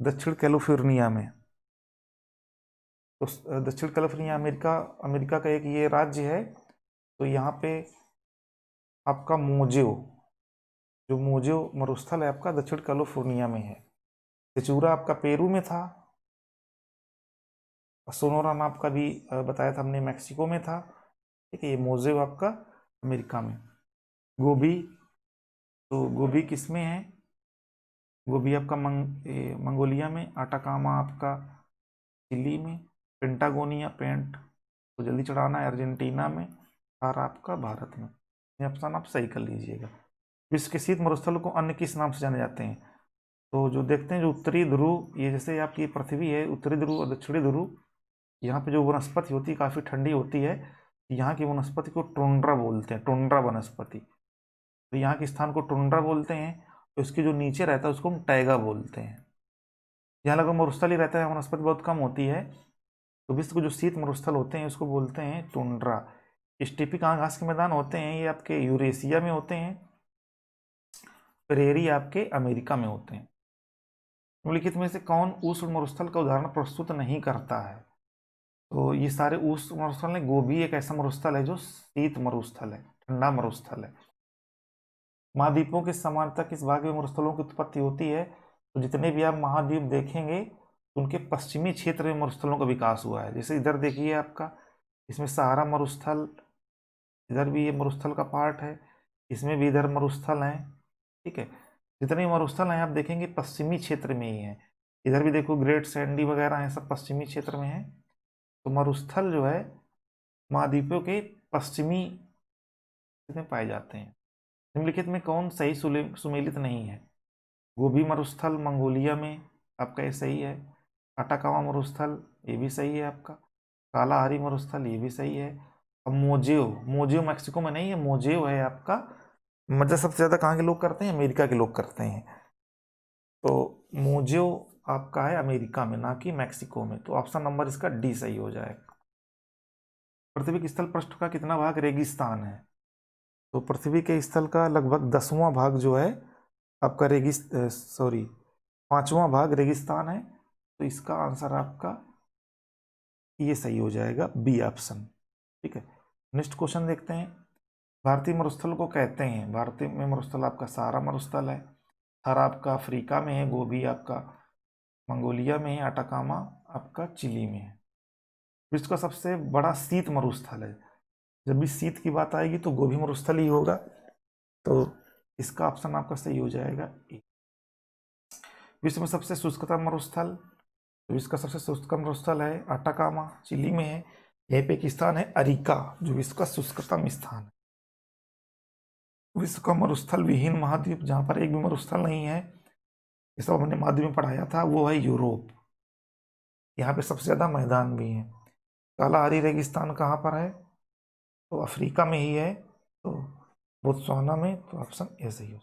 दक्षिण कैलिफोर्निया में, तो दक्षिण कैलिफोर्निया अमेरिका अमेरिका का एक ये राज्य है। तो यहाँ पे आपका मोजेओ, जो मोजेओ मरुस्थल है आपका दक्षिण कैलिफोर्निया में है। सेचूरा आपका पेरू में था। सोनोरान आपका भी बताया था हमने मैक्सिको में था। ठीक है। ये मोजेव आपका अमेरिका में। गोबी, तो गोबी किस में है? गोबी आपका मंगोलिया में। आटाकामा आपका चिली में। पेंटागोनिया, पेंट तो जल्दी चढ़ाना है, अर्जेंटीना में। और आपका भारत में। ये ऑप्शन आप सही कर लीजिएगा। विश्व के शीत मरुस्थल को अन्य किस नाम से जाने जाते हैं? तो जो देखते हैं, जो उत्तरी ध्रुव, ये जैसे आपकी पृथ्वी है, उत्तरी ध्रुव और दक्षिणी ध्रुव, यहाँ पे जो वनस्पति होती है काफ़ी ठंडी होती है। यहाँ की वनस्पति को टुंड्रा बोलते हैं, टुंड्रा वनस्पति। तो यहाँ के स्थान को टुंड्रा बोलते हैं। तो इसके जो नीचे रहता है उसको हम टैगा बोलते हैं। यहाँ लगभग मरुस्थल ही रहता है, वनस्पति बहुत कम होती है। तो विश्व के जो शीत मरुस्थल होते हैं उसको बोलते हैं टुंड्रा। स्टेपी कहाँ घास के मैदान होते हैं? ये आपके यूरेशिया में होते हैं। प्रेरी आपके अमेरिका में होते हैं। निम्नलिखित में से कौन उष्ण मरुस्थल का उदाहरण प्रस्तुत नहीं करता है? तो ये सारे उष्ण मरुस्थल हैं। गोबी एक ऐसा मरुस्थल है जो शीत मरुस्थल है, ठंडा मरुस्थल है। महाद्वीपों की समानता किस भाग में मरुस्थलों की उत्पत्ति होती है? तो जितने भी आप महाद्वीप देखेंगे उनके पश्चिमी क्षेत्र में मरुस्थलों का विकास हुआ है। जैसे इधर देखिए आपका, इसमें सहारा मरुस्थल, इधर भी ये मरुस्थल का पार्ट है, इसमें भी इधर मरुस्थल है। ठीक है। जितने मरुस्थल हैं आप देखेंगे पश्चिमी क्षेत्र में ही है। इधर भी देखो ग्रेट सैंडी वगैरह हैं, सब पश्चिमी क्षेत्र में है। तो मरुस्थल जो है महाद्वीपों के पश्चिमी में पाए जाते हैं। निम्नलिखित में कौन सही सुमेलित नहीं है? गोबी मरुस्थल मंगोलिया में, आपका ये सही है। अटाकामा मरुस्थल, ये भी सही है आपका। कालाहारी मरुस्थल, ये भी सही है। अब मोजेव, मोजेव मैक्सिको में नहीं है, मोजेव है आपका। मजा सबसे ज़्यादा कहाँ के लोग करते हैं? अमेरिका के लोग करते हैं। तो मोजेव आपका है अमेरिका में, ना कि मैक्सिको में। तो ऑप्शन नंबर इसका डी सही हो जाएगा। पृथ्वी के स्थल पृष्ठ का कितना भाग रेगिस्तान है? तो पृथ्वी के स्थल का लगभग 10वां भाग जो है आपका सॉरी 5वां भाग रेगिस्तान है। तो इसका आंसर आपका ये सही हो जाएगा, बी ऑप्शन। ठीक है। नेक्स्ट क्वेश्चन देखते हैं। भारतीय मरुस्थल को कहते हैं, भारतीय में मरुस्थल आपका सहारा मरुस्थल है। थार आपका अफ्रीका में है। गोबी आपका मंगोलिया में है। अटाकामा आपका चिली में है। विश्व का सबसे बड़ा शीत मरुस्थल है। जब भी शीत की बात आएगी तो गोबी मरुस्थल ही होगा। तो इसका ऑप्शन आपका सही हो जाएगा ए। विश्व में सबसे शुष्कतम मरुस्थल, तो विश्व का सबसे शुष्कतम मरुस्थल है अटाकामा, चिली में है। यहीं पे एक स्थान है अरिका, जो विश्व का शुष्कतम स्थान है। विश्व का मरुस्थल विहीन महाद्वीप, जहाँ पर एक भी मरुस्थल नहीं है, ये सब हमने माध्यमिक में पढ़ाया था, वो है यूरोप। यहाँ पे सबसे ज़्यादा मैदान भी है। कालाहारी रेगिस्तान कहाँ पर है? तो अफ्रीका में ही है, तो बोत्सवाना में। तो ऑप्शन ए सही हो।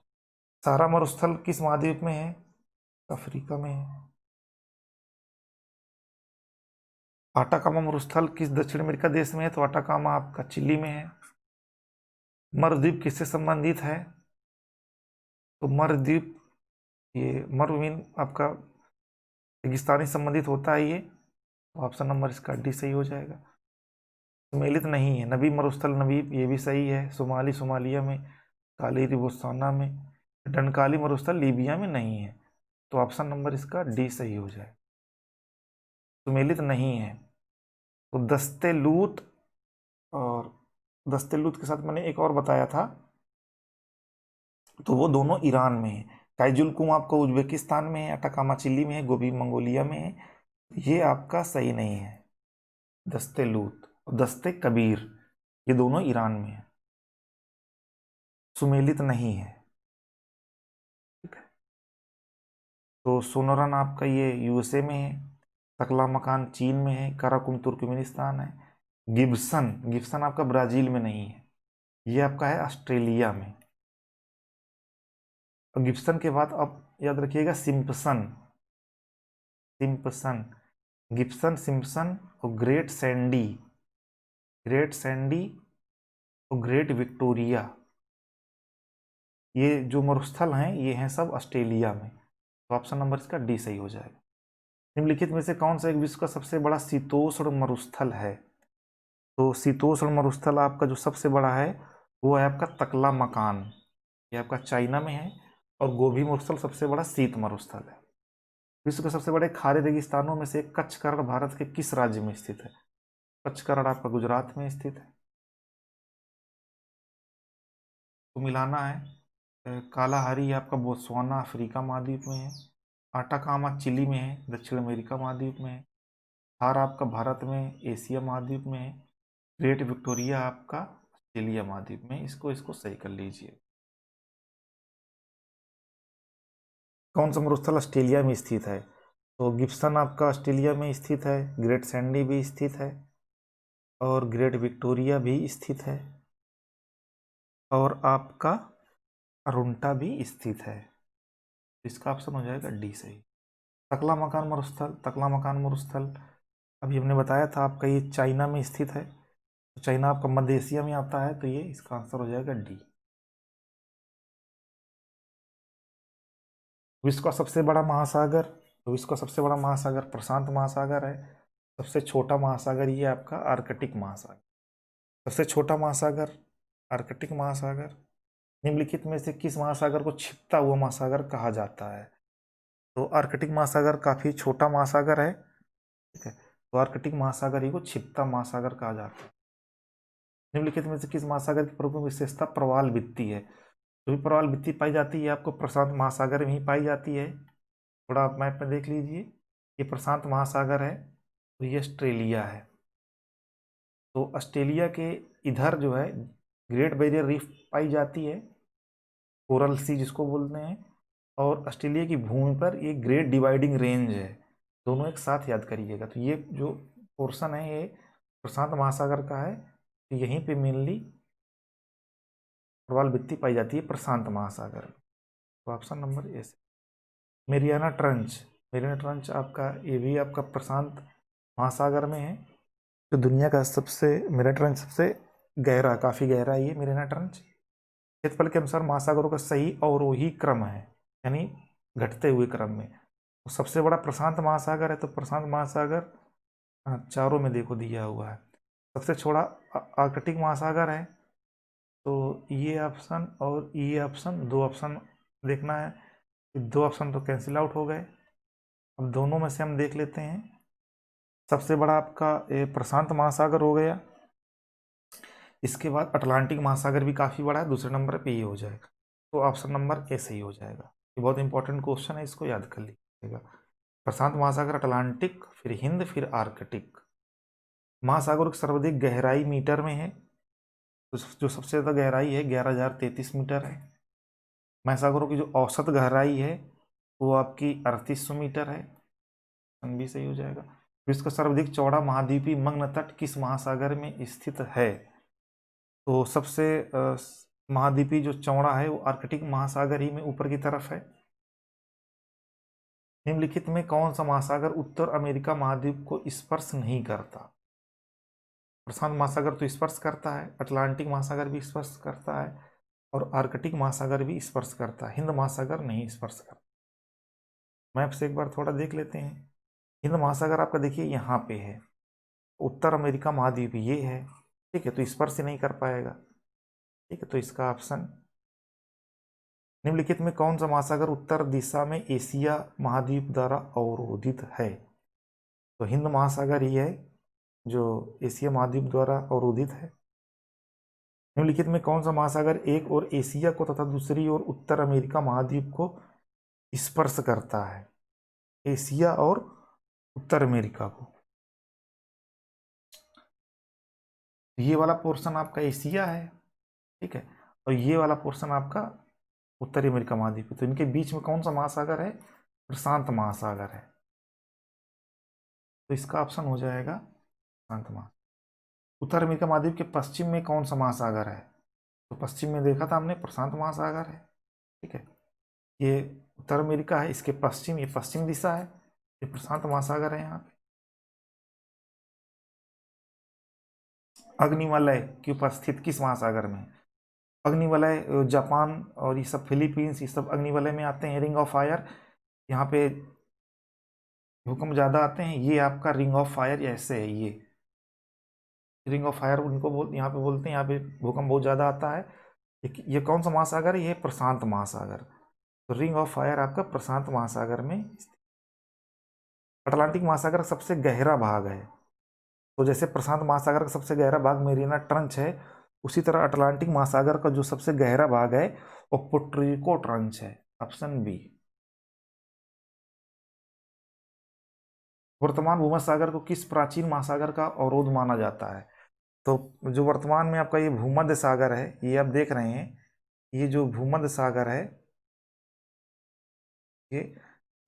सारा मरुस्थल किस महाद्वीप में है? अफ्रीका में है। आटाकामा मरुस्थल किस दक्षिण अमेरिका देश में है? तो आटाकामा आपका चिली में है। मरद्वीप किससे संबंधित है? तो मरद्वीप, ये मरुभूमि आपका रेगिस्तानी संबंधित होता है ये। तो ऑप्शन नंबर इसका डी सही हो जाएगा। सुमेलित नहीं है। नबी मरुस्थल नबीब, ये भी सही है, सोमाली सोमालिया में। काली बोत्सवाना में। डनकाली मरुस्थल लीबिया में नहीं है। तो ऑप्शन नंबर इसका डी सही हो जाए। सुमेलित नहीं है। तो दस्ते लूत, और दस्ते लूत के साथ मैंने एक और बताया था, तो वो दोनों ईरान में है। काइजुल कुम आपका उज्बेकिस्तान में है। अटाकामा चिली में है। गोबी मंगोलिया में है। ये आपका सही नहीं है। दस्ते लूत और दस्ते कबीर, ये दोनों ईरान में है, सुमेलित नहीं है। ठीक है। तो सोनोरन आपका ये यूएसए में है। तकला मकान चीन में है। काराकुम तुर्कमेनिस्तान है। गिब्सन, गिब्सन आपका ब्राजील में नहीं है, ये आपका है ऑस्ट्रेलिया में। और गिब्सन के बाद आप याद रखिएगा सिम्पसन, सिम्पसन, गिब्सन, सिम्पसन और ग्रेट सैंडी, ग्रेट सैंडी और ग्रेट विक्टोरिया, ये जो मरुस्थल हैं ये हैं सब ऑस्ट्रेलिया में। तो ऑप्शन नंबर इसका डी सही हो जाएगा। निम्नलिखित में से कौन सा एक विश्व का सबसे बड़ा शीतोष्ण मरुस्थल है? तो शीतोष्ण मरुस्थल आपका जो सबसे बड़ा है वो है आपका तकला मकान, ये आपका चाइना में है। और गोबी मरुस्थल सबसे बड़ा शीत मरुस्थल है। विश्व के सबसे बड़े खाड़ी रेगिस्तानों में से कच्छकरण भारत के किस राज्य में स्थित है? कच्छकरण आपका गुजरात में स्थित है। तो मिलाना है। कालाहारी आपका बोत्सवाना अफ्रीका महाद्वीप में है। आटाकामा चिली में है, दक्षिण अमेरिका महाद्वीप में है। थार आपका भारत में एशिया महाद्वीप में है। ग्रेट विक्टोरिया आपका ऑस्ट्रेलिया महाद्वीप में। इसको इसको सही कर लीजिए। कौन सा मरुस्थल ऑस्ट्रेलिया में स्थित है? तो गिब्सन आपका ऑस्ट्रेलिया में स्थित है। ग्रेट सैंडी भी स्थित है और ग्रेट विक्टोरिया भी स्थित है और आपका अरुंटा भी स्थित है। इसका ऑप्शन हो जाएगा डी सही। तकला मकान मरुस्थल अभी हमने बताया था आपका ये चाइना में स्थित है। तो चाइना आपका मध्य एशिया में आता है, तो ये इसका आंसर हो जाएगा डी। विश्व का सबसे बड़ा महासागर, तो विश्व का सबसे बड़ा महासागर प्रशांत महासागर है। सबसे छोटा महासागर ये आपका आर्कटिक महासागर। सबसे छोटा महासागर आर्कटिक महासागर। निम्नलिखित में से किस महासागर को छिपता हुआ महासागर कहा जाता है? तो आर्कटिक महासागर काफी छोटा महासागर है, ठीक है, तो आर्कटिक महासागर ही को छिपता महासागर कहा जाता है। निम्नलिखित में से किस महासागर की प्रमुख विशेषता प्रवाल भित्ति है? जो भी प्रवाल भित्ति पाई जाती है आपको प्रशांत महासागर में ही पाई जाती है। थोड़ा आप मैप में देख लीजिए, ये प्रशांत महासागर है, तो ये ऑस्ट्रेलिया है। तो ऑस्ट्रेलिया के इधर जो है ग्रेट बैरियर रीफ पाई जाती है, कोरल सी जिसको बोलते हैं, और ऑस्ट्रेलिया की भूमि पर ये ग्रेट डिवाइडिंग रेंज है। दोनों एक साथ याद करिएगा। तो ये जो पोर्शन है ये प्रशांत महासागर का है, तो यहीं पे मेनली प्रवाल भित्ति पाई जाती है प्रशांत महासागर। तो ऑप्शन नंबर ए से। मेरियाना ट्रंच, मेरियाना ट्रंच आपका ये भी आपका प्रशांत महासागर में है। जो दुनिया का सबसे मेरियाना ट्रंच सबसे गहरा, काफ़ी गहरा है ये मेरियाना ट्रंच। क्षेत्रफल के अनुसार महासागरों का सही अवरोही क्रम है, यानी घटते हुए क्रम में। तो सबसे बड़ा प्रशांत महासागर है, तो प्रशांत महासागर चारों में देखो दिया हुआ है। सबसे छोटा आर्कटिक महासागर है, तो ये ऑप्शन और ये ऑप्शन, दो ऑप्शन देखना है। दो ऑप्शन तो कैंसिल आउट हो गए। अब दोनों में से हम देख लेते हैं। सबसे बड़ा आपका प्रशांत महासागर हो गया, इसके बाद अटलांटिक महासागर भी काफ़ी बड़ा है, दूसरे नंबर पे ये हो जाएगा। तो ऑप्शन नंबर ए सही हो जाएगा। ये बहुत इंपॉर्टेंट क्वेश्चन है, इसको याद कर लीजिएगा। प्रशांत महासागर, अटलांटिक, फिर हिंद, फिर आर्कटिक। महासागरों की सर्वाधिक गहराई मीटर में है, तो जो सबसे ज़्यादा गहराई है 11,033 मीटर है। महासागरों की जो औसत गहराई है वो आपकी 3800 मीटर है, भी सही हो जाएगा। विश्व का सर्वाधिक चौड़ा महाद्वीपीय मग्न तट किस महासागर में स्थित है? तो सबसे महाद्वीपीय जो चौड़ा है वो आर्कटिक महासागर ही में ऊपर की तरफ है। निम्नलिखित में कौन सा महासागर उत्तर अमेरिका महाद्वीप को स्पर्श नहीं करता? प्रशांत महासागर तो स्पर्श करता है, अटलांटिक महासागर भी स्पर्श करता है और आर्कटिक महासागर भी स्पर्श करता है, हिंद महासागर नहीं स्पर्श करता। मैप से एक बार थोड़ा देख लेते हैं। हिंद महासागर आपका देखिए यहाँ पे है, उत्तर अमेरिका महाद्वीप ये है, ठीक है, तो स्पर्श नहीं कर पाएगा, ठीक है, तो इसका ऑप्शन। निम्नलिखित में कौन सा महासागर उत्तर दिशा में एशिया महाद्वीप द्वारा अवरोधित है? तो हिंद महासागर ही है जो एशिया महाद्वीप द्वारा अवरोधित है। निम्नलिखित में कौन सा महासागर एक और एशिया को तथा दूसरी ओर उत्तर अमेरिका महाद्वीप को स्पर्श करता है? एशिया और उत्तर अमेरिका को। ये वाला पोर्शन आपका एशिया है, ठीक है, और ये वाला पोर्शन आपका उत्तरी अमेरिका महाद्वीप है। तो इनके बीच में कौन सा महासागर है? प्रशांत महासागर है। तो इसका ऑप्शन हो जाएगा प्रशांत महासागर। उत्तर अमेरिका महाद्वीप के पश्चिम में कौन सा महासागर है? तो पश्चिम में देखा था हमने प्रशांत महासागर है, ठीक है, ये उत्तर अमेरिका है, इसके पश्चिम, ये पश्चिम दिशा है, ये प्रशांत महासागर है। यहाँ पे अग्निवलय की उपस्थित किस महासागर में? अग्निवलय जापान और ये सब फिलीपींस, ये सब अग्निवलय में आते हैं। रिंग ऑफ फायर, यहाँ पे भूकंप ज़्यादा आते हैं, ये आपका रिंग ऑफ फायर ऐसे है, ये रिंग ऑफ फायर उनको यहाँ पे बोलते हैं। यहाँ पे भूकंप बहुत ज़्यादा आता है। ये कौन सा महासागर है? ये प्रशांत महासागर। तो रिंग ऑफ फायर आपका प्रशांत महासागर में। अटलांटिक महासागर का सबसे गहरा भाग है, तो जैसे प्रशांत महासागर का सबसे गहरा भाग मेरियाना ट्रंच है, उसी तरह अटलांटिक महासागर का जो सबसे गहरा भाग है वो पुर्टोरिको ट्रंच है, ऑप्शन बी। वर्तमान भूमध्यसागर को किस प्राचीन महासागर का अवरोध माना जाता है? तो जो वर्तमान में आपका ये भूमध्य सागर है, ये आप देख रहे हैं, ये जो भूमध्य सागर है, ये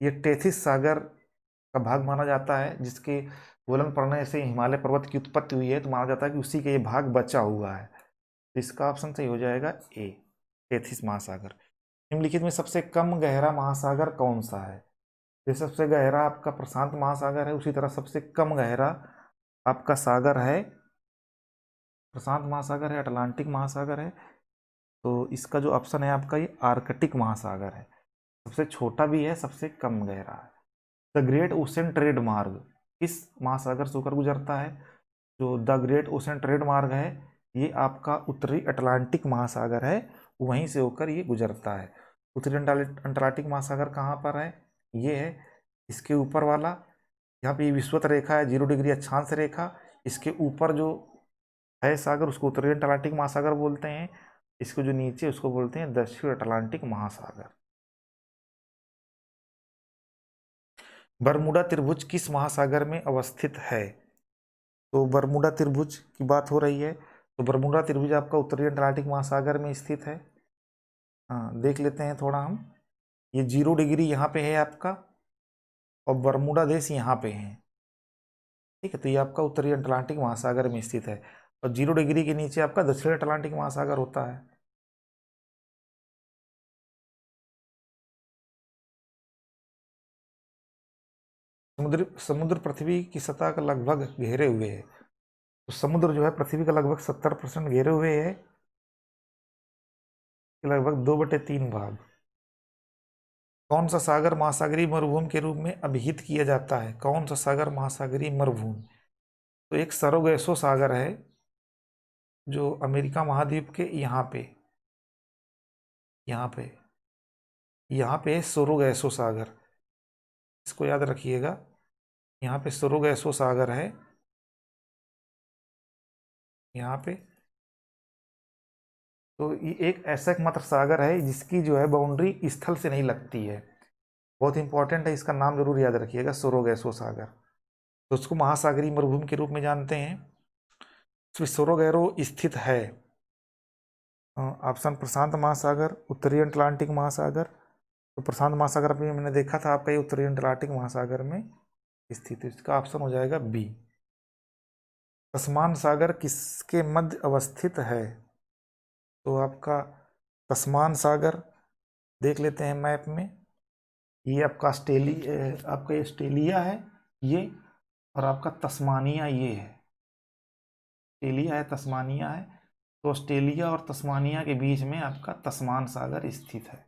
ये टेथिस सागर का भाग माना जाता है, जिसके गलन पड़ने से हिमालय पर्वत की उत्पत्ति हुई है, तो माना जाता है कि उसी का ये भाग बचा हुआ है। तो इसका ऑप्शन सही हो जाएगा ए, टेथिस महासागर। निम्नलिखित में सबसे कम गहरा महासागर कौन सा है? ये सबसे गहरा आपका प्रशांत महासागर है, उसी तरह सबसे कम गहरा आपका सागर है प्रशांत महासागर है, अटलांटिक महासागर है। तो इसका जो ऑप्शन है आपका ये आर्कटिक महासागर है, सबसे छोटा भी है, सबसे कम गहरा है। द ग्रेट ओशन ट्रेड मार्ग किस महासागर से होकर गुजरता है? जो द ग्रेट ओशन ट्रेड मार्ग है, ये आपका उत्तरी अटलांटिक महासागर है, वहीं से होकर ये गुजरता है। उत्तरी अटलांटिक महासागर कहाँ पर है? ये है इसके ऊपर वाला, यहाँ पे ये विषुवत रेखा है, 0 डिग्री अक्षांश रेखा। इसके ऊपर जो है सागर उसको उत्तरी अटलांटिक महासागर बोलते हैं, इसको जो नीचे उसको बोलते हैं दक्षिण अटलांटिक महासागर। बरमूडा त्रिभुज किस महासागर में अवस्थित है? तो बरमूडा त्रिभुज की बात हो रही है, तो बरमूडा त्रिभुज आपका उत्तरी अटलांटिक महासागर में स्थित है। हाँ, देख लेते हैं थोड़ा हम। ये 0 डिग्री यहाँ पे है आपका, और बरमूडा देश यहाँ पे है, ठीक है। तो ये आपका उत्तरी अटलांटिक महासागर में स्थित है, और 0 डिग्री के नीचे आपका दक्षिण अटलांटिक महासागर होता है। समुद्र पृथ्वी की सतह का लगभग घेरे हुए है। तो समुद्र जो है पृथ्वी का लगभग 70% घेरे हुए है, लगभग 2/3 भाग। कौन सा सागर महासागरीय मरुभूमि के रूप में अभिहित किया जाता है? कौन सा सागर महासागरीय मरुभूमि? तो एक सरोगैसो सागर है, जो अमेरिका महाद्वीप के यहाँ पे यहाँ पे यहाँ पे है सोरोगैसो सागर, इसको याद रखिएगा। यहाँ पे सोरोगैसो सागर है, यहाँ पे। तो ये एक ऐसा एकमात्र सागर है जिसकी जो है बाउंड्री स्थल से नहीं लगती है, बहुत इंपॉर्टेंट है, इसका नाम जरूर याद रखिएगा, सोरोगैसो सागर। तो उसको महासागरीय मरुभूमि के रूप में जानते हैं। इसमें सोरोगैरो स्थित है, ऑप्शन प्रशांत महासागर, उत्तरी अटलांटिक महासागर। तो प्रशांत महासागर अभी मैंने देखा था आपका, ये उत्तरी अटलांटिक महासागर में स्थित है, इसका ऑप्शन हो जाएगा बी। तस्मान सागर किसके मध्य अवस्थित है? तो आपका तस्मान सागर देख लेते हैं मैप में, ये आपका आपका ऑस्ट्रेलिया है ये, और आपका तस्मानिया ये है, ऑस्ट्रेलिया है, तस्मानिया है। तो ऑस्ट्रेलिया और तस्मानिया के बीच में आपका तस्मान सागर स्थित है।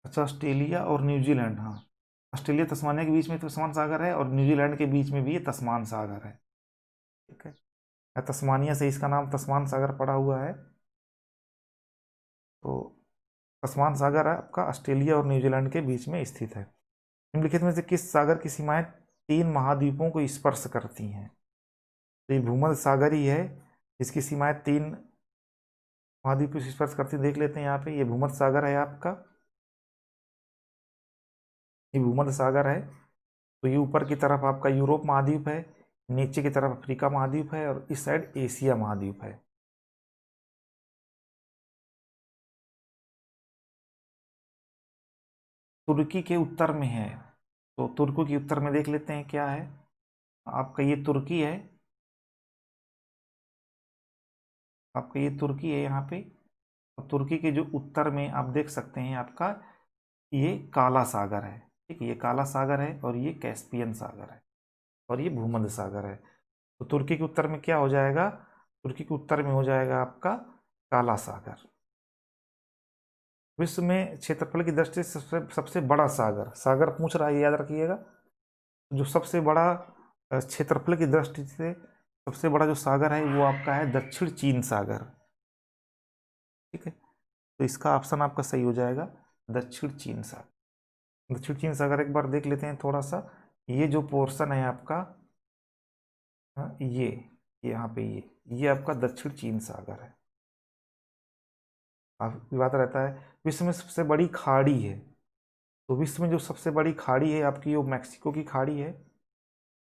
अच्छा, ऑस्ट्रेलिया और न्यूजीलैंड, हाँ, ऑस्ट्रेलिया तस्मानिया के बीच में तस्मान सागर है, और न्यूजीलैंड के बीच में भी ये तस्मान सागर है, ठीक है। तस्मानिया से इसका नाम तस्मान सागर पड़ा हुआ है। तो तस्मान सागर आपका ऑस्ट्रेलिया और न्यूजीलैंड के बीच में स्थित है। निम्नलिखित में से किस सागर की सीमाएं 3 महाद्वीपों को स्पर्श करती हैं? तो ये भूमध्य सागर ही है, इसकी सीमाएं 3 महाद्वीपों को स्पर्श करती हैं। देख लेते हैं यहाँ पे, ये भूमध्य सागर है आपका, ये भूमध्य सागर है। तो ये ऊपर की तरफ आपका यूरोप महाद्वीप है, नीचे की तरफ अफ्रीका महाद्वीप है, और इस साइड एशिया महाद्वीप है। तुर्की के उत्तर में है, तो तुर्की के उत्तर में देख लेते हैं क्या है। आपका ये तुर्की है, आपका ये तुर्की है यहाँ पे। और तुर्की के जो उत्तर में आप देख सकते हैं आपका ये काला सागर है, ठीक है, ये काला सागर है, और ये कैस्पियन सागर है, और ये भूमध्य सागर है। तो तुर्की के उत्तर में क्या हो जाएगा? तुर्की के उत्तर में हो जाएगा आपका काला सागर। विश्व में क्षेत्रफल की दृष्टि से सबसे सबसे बड़ा सागर, सागर पूछ रहा है, याद रखिएगा। जो सबसे बड़ा क्षेत्रफल की दृष्टि से सबसे बड़ा जो सागर है वो आपका है दक्षिण चीन सागर, ठीक है। तो इसका ऑप्शन आपका सही हो जाएगा दक्षिण चीन सागर। दक्षिण चीन सागर एक बार देख लेते हैं थोड़ा सा। ये जो पोर्शन है आपका, ये यहाँ पे ये आपका दक्षिण चीन सागर है। काफी बात रहता है विश्व में सबसे बड़ी खाड़ी है, तो विश्व में जो सबसे बड़ी खाड़ी है आपकी वो मैक्सिको की खाड़ी है।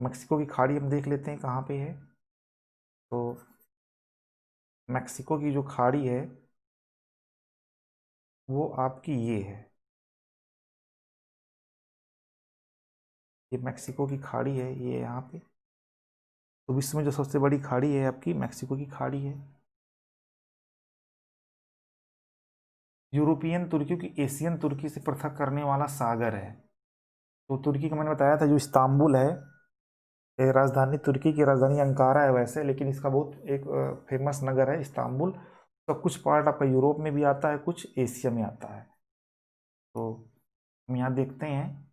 मैक्सिको की खाड़ी हम देख लेते हैं कहाँ पे है। तो मैक्सिको की जो खाड़ी है वो आपकी ये है, ये मैक्सिको की खाड़ी है, ये यहाँ पे। तो विश्व में जो सबसे बड़ी खाड़ी है आपकी मैक्सिको की खाड़ी है। यूरोपियन तुर्की की एशियन तुर्की से पृथक करने वाला सागर है। तो तुर्की का मैंने बताया था जो इस्तांबुल है, ये राजधानी, तुर्की की राजधानी अंकारा है वैसे, लेकिन इसका बहुत एक फेमस नगर है इस्तांबुल। तो कुछ पार्ट आपका यूरोप में भी आता है, कुछ एशिया में आता है। तो हम यहाँ देखते हैं,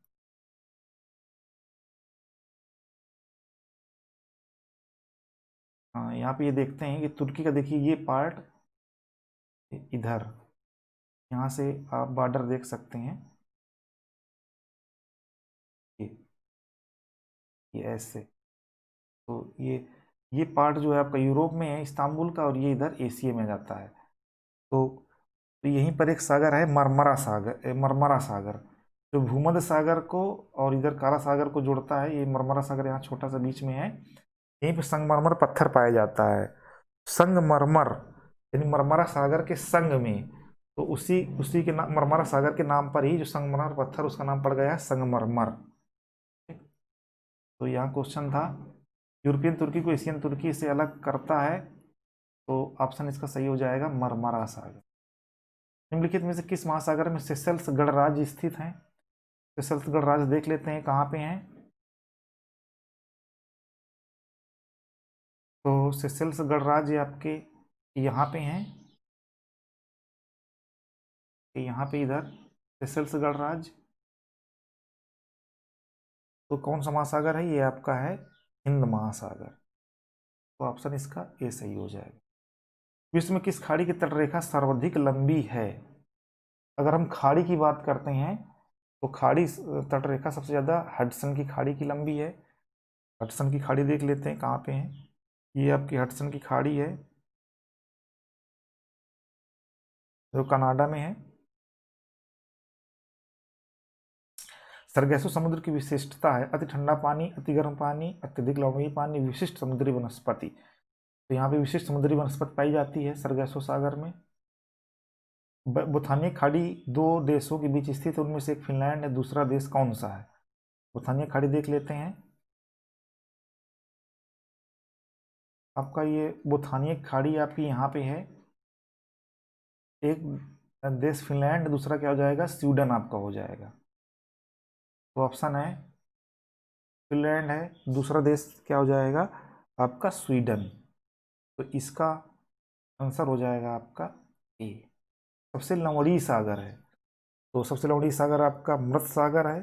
हाँ यहाँ पे ये देखते हैं कि तुर्की का देखिए ये पार्ट इधर, यहाँ से आप बॉर्डर देख सकते हैं, ये ये ऐसे। तो ये पार्ट जो है आपका यूरोप में है इस्तांबुल का, और ये इधर एशिया में जाता है। तो यहीं पर एक सागर है मरमरा सागर, मरमरा सागर, जो भूमध्य सागर को और इधर काला सागर को जोड़ता है। ये मरमरा सागर यहाँ छोटा सा बीच में है। यहीं पे संगमरमर पत्थर पाया जाता है, संगमरमर, यानी मरमरा सागर के संग में। तो उसी उसी के नाम, मरमरा सागर के नाम पर ही जो संगमरमर पत्थर, उसका नाम पड़ गया है संगमरमर। तो यहाँ क्वेश्चन था यूरोपियन तुर्की को एशियन तुर्की से अलग करता है, तो ऑप्शन इसका सही हो जाएगा मरमरा सागर। निम्नलिखित में से किस महासागर में सेशल्स गणराज्य स्थित है? सेशल्स गणराज्य देख लेते हैं कहाँ पे हैं। तो सेशल्स गणराज्य आपके यहाँ पे हैं, यहाँ पे इधर सेशल्स गणराज्य। तो कौन सा महासागर है? ये आपका है हिंद महासागर। तो ऑप्शन इसका ए सही हो जाएगा। विश्व में किस खाड़ी की तटरेखा सर्वाधिक लंबी है? अगर हम खाड़ी की बात करते हैं तो खाड़ी तटरेखा सबसे ज़्यादा हडसन की खाड़ी की लंबी है। हडसन की खाड़ी देख लेते हैं कहाँ पे है। ये आपकी हडसन की खाड़ी है जो कनाडा में है। सरगेसु समुद्र की विशिष्टता है अति ठंडा पानी, अति गर्म पानी, अत्यधिक लवणीय पानी, विशिष्ट समुद्री वनस्पति। तो यहाँ पे विशिष्ट समुद्री वनस्पति पाई जाती है सरगेसु सागर में। बोथानिया खाड़ी दो देशों के बीच स्थित है, उनमें से एक फिनलैंड है, दूसरा देश कौन सा है? बोथानिया खाड़ी देख लेते हैं। आपका ये बोथानिया खाड़ी आपकी यहाँ पे है, एक देश फिनलैंड, दूसरा क्या हो जाएगा? स्वीडन आपका हो जाएगा। तो ऑप्शन है फिनलैंड है, दूसरा देश क्या हो जाएगा आपका? स्वीडन। तो इसका आंसर हो जाएगा आपका ए। सबसे लवणीय सागर है, तो सबसे लवणीय सागर आपका मृत सागर है।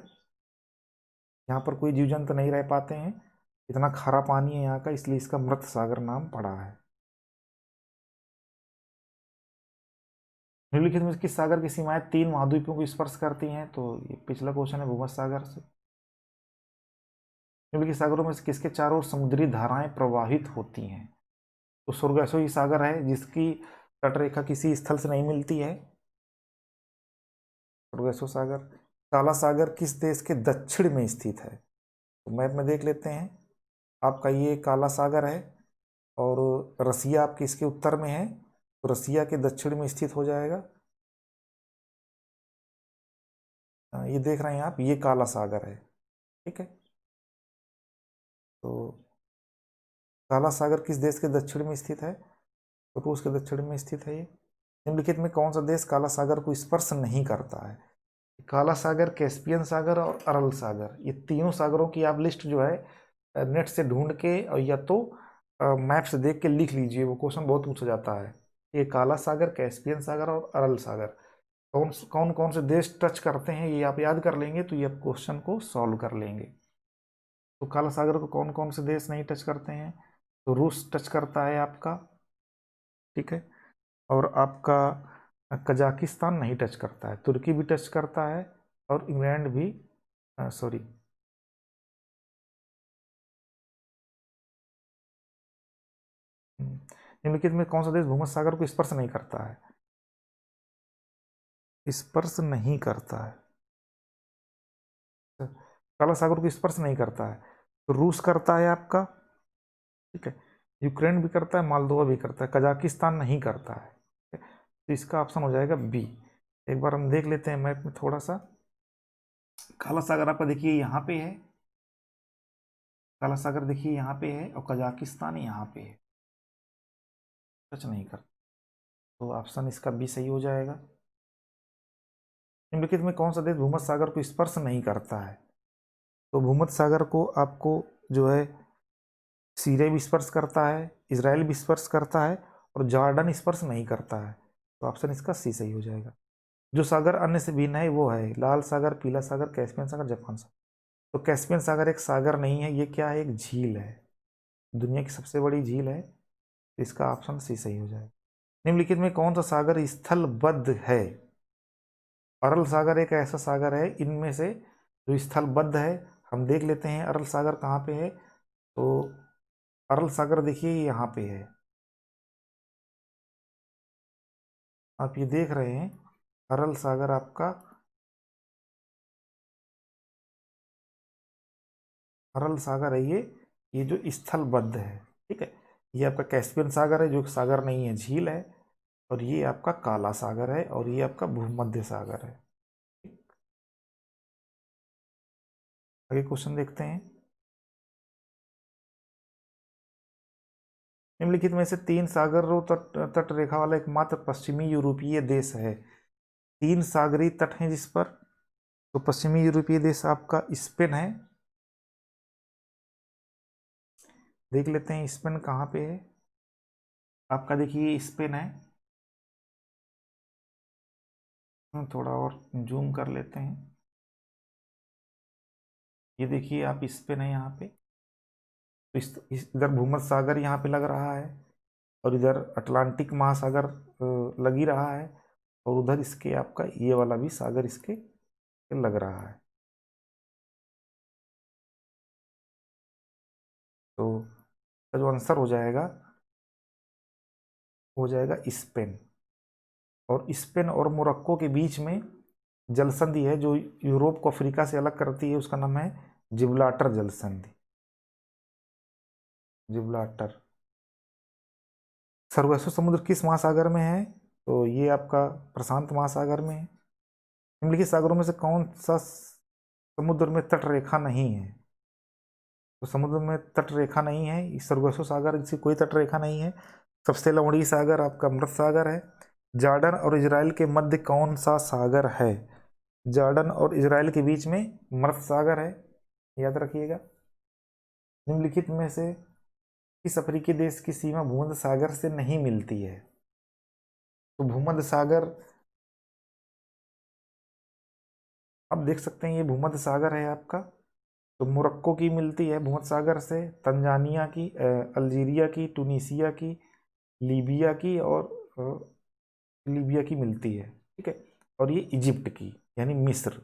यहाँ पर कोई जीव जंतु नहीं रह पाते हैं, इतना खारा पानी है यहाँ का, इसलिए इसका मृत सागर नाम पड़ा है। निम्नलिखित में किस सागर की सीमाएं तीन महाद्वीपों को स्पर्श करती हैं? तो ये पिछला क्वेश्चन है भूमध्य सागर से। निम्नलिखित सागरों में से किसके चारों ओर समुद्री धाराएं प्रवाहित होती हैं? तो सुरगसो ही सागर है जिसकी तटरेखा किसी स्थल से नहीं मिलती है, सुरगसो सागर। काला सागर किस देश के दक्षिण में स्थित है? तो मैप में देख लेते हैं। आपका ये काला सागर है और रसिया आपके इसके उत्तर में है, तो रसिया के दक्षिण में स्थित हो जाएगा। ये देख रहे हैं आप, ये काला सागर है, ठीक है। तो काला सागर किस देश के दक्षिण में स्थित है? तो रूस के दक्षिण में स्थित है ये। निम्नलिखित में कौन सा देश काला सागर को स्पर्श नहीं करता है? काला सागर, कैस्पियन सागर और अरल सागर, ये तीनों सागरों की आप लिस्ट जो है नेट से ढूंढ के और या तो मैप से देख के लिख लीजिए, वो क्वेश्चन बहुत पूछा जाता है। ये काला सागर, कैस्पियन सागर और अरल सागर कौन कौन कौन से देश टच करते हैं, ये आप याद कर लेंगे तो ये आप क्वेश्चन को सॉल्व कर लेंगे। तो काला सागर को कौन कौन से देश नहीं टच करते हैं? तो रूस टच करता है आपका, ठीक है। और आपका कजाकिस्तान नहीं टच करता है, तुर्की भी टच करता है और इंग्लैंड भी, सॉरी, निम्नलिखित में कौन सा देश भूमध्य सागर को स्पर्श नहीं करता है? स्पर्श नहीं करता है, काला सागर को स्पर्श नहीं करता है, तो रूस करता है आपका, ठीक है, यूक्रेन भी करता है, मालदोवा भी करता है, कजाकिस्तान नहीं करता है, ठीक है? तो इसका ऑप्शन हो जाएगा बी। एक बार हम देख लेते हैं मैप में थोड़ा सा। काला सागर आपका देखिए यहाँ पे है, काला सागर देखिए यहाँ पे है, और कजाकिस्तान यहाँ पे है, टच नहीं करता, तो ऑप्शन इसका बी सही हो जाएगा। निम्नलिखित में कौन सा देश भूमध्य सागर को स्पर्श नहीं करता है? तो भूमध्य सागर को आपको जो है सीरिया भी स्पर्श करता है, इसराइल भी स्पर्श करता है, और जॉर्डन स्पर्श नहीं करता है, तो ऑप्शन इसका सी सही हो जाएगा। जो सागर अन्य से भिन्न है वो है लाल सागर, पीला सागर, कैस्पियन सागर, जापान सागर। तो कैस्पियन सागर एक सागर नहीं है, ये क्या है, एक झील है, दुनिया की सबसे बड़ी झील है, इसका ऑप्शन सी सही हो जाएगा। निम्नलिखित में कौन सा सागर स्थलबद्ध है? अरल सागर एक ऐसा सागर है इनमें से जो स्थलबद्ध है। हम देख लेते हैं अरल सागर कहाँ पे है। तो अरल सागर देखिए यहाँ पे है, आप ये देख रहे हैं अरल सागर आपका, अरल सागर है ये जो स्थलबद्ध है, ठीक है। ये आपका कैस्पियन सागर है जो सागर नहीं है, झील है, और ये आपका काला सागर है, और ये आपका भूमध्य सागर है। आगे क्वेश्चन देखते हैं। निम्नलिखित में से तीन सागरों तट रेखा वाला एकमात्र पश्चिमी यूरोपीय देश है। तीन सागरीय तट हैं जिस पर, तो पश्चिमी यूरोपीय देश आपका स्पेन है। देख लेते हैं स्पेन कहाँ पे है आपका, देखिए स्पेन है। थोड़ा और जूम कर लेते हैं, ये देखिए आप स्पेन है यहाँ पे, तो इधर भूमध्य सागर यहाँ पे लग रहा है, और इधर अटलांटिक महासागर लग ही रहा है, और उधर इसके आपका ये वाला भी सागर इसके लग रहा है। तो जो आंसर हो जाएगा स्पेन। और स्पेन और मोरक्को के बीच में जल संधि है जो यूरोप को अफ्रीका से अलग करती है, उसका नाम है जिब्राल्टर जल संधि, जिब्राल्टर। सर्वश्रेष्ठ समुद्र किस महासागर में है? तो ये आपका प्रशांत महासागर में है। निम्नलिखित सागरों में से कौन सा समुद्र में तट रेखा नहीं है? तो समुद्र में तट रेखा नहीं है, सर्गसो सागर जिसकी कोई तट रेखा नहीं है। सबसे लवणीय सागर आपका मृत सागर है। जॉर्डन और इजराइल के मध्य कौन सा सागर है? जॉर्डन और इजराइल के बीच में मृत सागर है, याद रखिएगा। निम्नलिखित में से किस अफ्रीकी देश की सीमा भूमध्य सागर से नहीं मिलती है? तो भूमध्य सागर आप देख सकते हैं, ये भूमध्य सागर है आपका। तो मोरक्को की मिलती है भूमध्य सागर से, तंजानिया की, अल्जीरिया की, टूनीसिया की, लीबिया की, और लीबिया की मिलती है, ठीक है। और ये इजिप्ट की यानी मिस्र,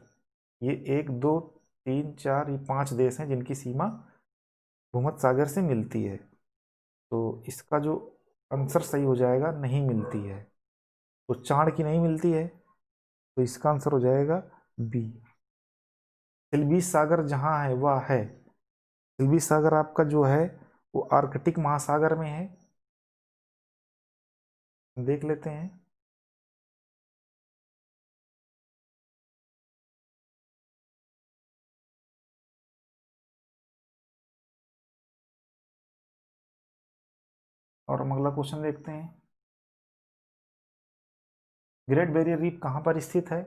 ये एक दो तीन चार ये पांच देश हैं जिनकी सीमा भूमध्य सागर से मिलती है। तो इसका जो आंसर सही हो जाएगा, नहीं मिलती है, तो चाण की नहीं मिलती है, तो इसका आंसर हो जाएगा बी। सिल्बी सागर जहाँ है वह है, सिल्बी सागर आपका जो है वो आर्कटिक महासागर में है, देख लेते हैं। और हम अगला क्वेश्चन देखते हैं। ग्रेट बैरियर रीफ कहाँ पर स्थित है?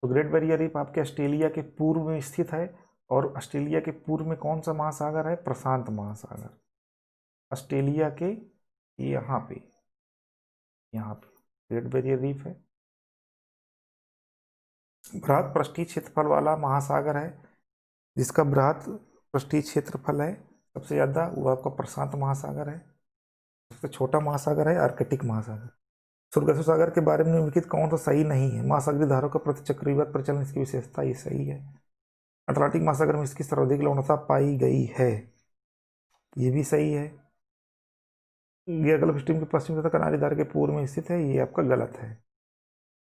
तो ग्रेट बैरियर रीफ आपके ऑस्ट्रेलिया के पूर्व में स्थित है, और ऑस्ट्रेलिया के पूर्व में कौन सा महासागर है? प्रशांत महासागर। ऑस्ट्रेलिया के यहाँ पे, यहाँ पे ग्रेट बैरियर रीफ है। बृहद पृष्ठीय क्षेत्रफल वाला महासागर है, जिसका बृहद पृष्ठीय क्षेत्रफल है सबसे ज़्यादा, वो आपका प्रशांत महासागर है। सबसे छोटा महासागर है आर्कटिक महासागर। सुरगसु सागर के बारे में निम्नलिखित कौन सा सही नहीं है? महासागरीय धाराओं का प्रति चक्रवात प्रचलन, इसकी विशेषता, ये सही है। अटलांटिक महासागर में इसकी सर्वाधिक लवणता पाई गई है, ये भी सही है। ये गल्फ स्ट्रीम के पश्चिम तथा कनारी धारा के पूर्व में स्थित है, ये आपका गलत है।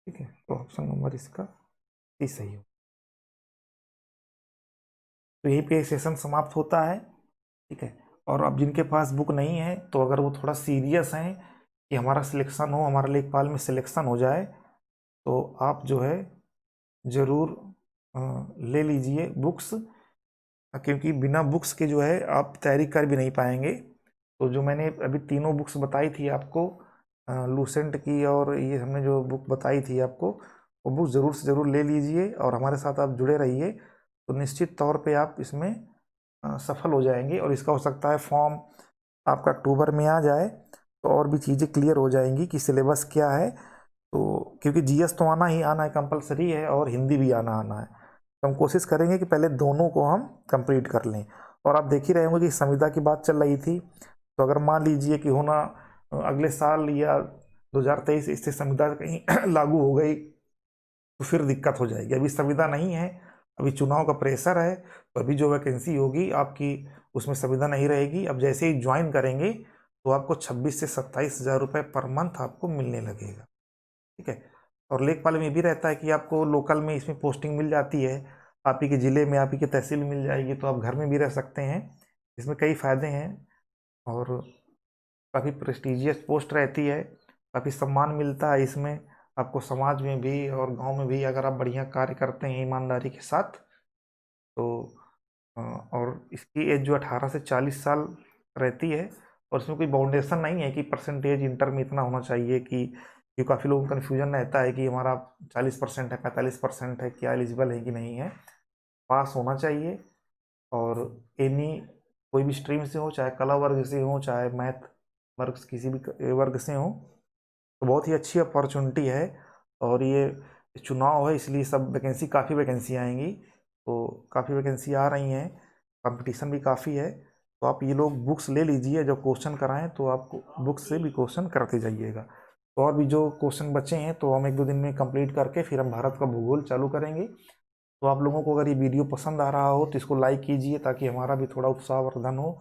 ठीक है, तो ऑप्शन नंबर इसका ही सही हो। तो यहीं पे सेशन समाप्त होता है। ठीक है, और अब जिनके पास बुक नहीं है, तो अगर वो थोड़ा सीरियस हैं कि हमारा सिलेक्शन हो, हमारा लेखपाल में सिलेक्शन हो जाए, तो आप जो है ज़रूर ले लीजिए बुक्स, क्योंकि बिना बुक्स के जो है आप तैयारी कर भी नहीं पाएंगे। तो जो मैंने अभी तीनों बुक्स बताई थी आपको, लूसेंट की और ये हमने जो बुक बताई थी आपको, वो बुक ज़रूर से ज़रूर ले लीजिए और हमारे साथ आप जुड़े रहिए, तो निश्चित तौर पे आप इसमें सफल हो जाएंगे। और इसका हो सकता है फॉर्म आपका अक्टूबर में आ जाए, तो और भी चीज़ें क्लियर हो जाएंगी कि सिलेबस क्या है। तो क्योंकि जीएस तो आना ही आना है, कंपलसरी है, और हिंदी भी आना आना है, तो हम कोशिश करेंगे कि पहले दोनों को हम कंप्लीट कर लें। और आप देख ही रहे होंगे कि संविदा की बात चल रही थी, तो अगर मान लीजिए कि होना अगले साल या 2023 इससे संविदा कहीं लागू हो गई, तो फिर दिक्कत हो जाएगी। अभी संविदा नहीं है, अभी चुनाव का प्रेशर है, तो अभी जो वैकेंसी होगी आपकी उसमें संविदा नहीं रहेगी। अब जैसे ही ज्वाइन करेंगे तो आपको 26 से 27 हज़ार रुपये पर मंथ आपको मिलने लगेगा। ठीक है, और लेखपाल में भी रहता है कि आपको लोकल में इसमें पोस्टिंग मिल जाती है, आप ही के ज़िले में, आप ही के तहसील में मिल जाएगी, तो आप घर में भी रह सकते हैं। इसमें कई फ़ायदे हैं और काफ़ी प्रेस्टिजियस पोस्ट रहती है, काफ़ी सम्मान मिलता है इसमें आपको, समाज में भी और गांव में भी, अगर आप बढ़िया कार्य करते हैं ईमानदारी के साथ। तो और इसकी एज जो 18 से 40 साल रहती है, और इसमें कोई बाउंडेशन नहीं है कि परसेंटेज इंटर में इतना होना चाहिए कि काफ़ी लोगों को कन्फ्यूजन रहता है कि हमारा 40% है, 45% है, क्या एलिजिबल है कि नहीं है। पास होना चाहिए, और एनी कोई भी स्ट्रीम से हो, चाहे कला वर्ग से हो, चाहे मैथ वर्ग, किसी भी वर्ग से हो, तो बहुत ही अच्छी अपॉर्चुनिटी है। और ये चुनाव है, इसलिए सब वैकेंसी, काफ़ी वैकेंसी आएंगी, तो काफ़ी वैकेंसी आ रही हैं, कंपटीशन भी काफ़ी है। तो आप ये लोग बुक्स ले लीजिए, जब क्वेश्चन कराएं तो आप बुक्स से भी क्वेश्चन करते जाइएगा। तो और भी जो क्वेश्चन बचे हैं तो हम 1-2 दिन में कंप्लीट करके फिर हम भारत का भूगोल चालू करेंगे। तो आप लोगों को अगर ये वीडियो पसंद आ रहा हो तो इसको लाइक कीजिए, ताकि हमारा भी थोड़ा उत्साहवर्धन हो।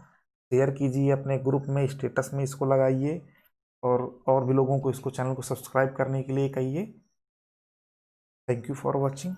शेयर कीजिए अपने ग्रुप में, स्टेटस में इसको लगाइए, और भी लोगों को इसको, चैनल को सब्सक्राइब करने के लिए कहिए। Thank you for watching.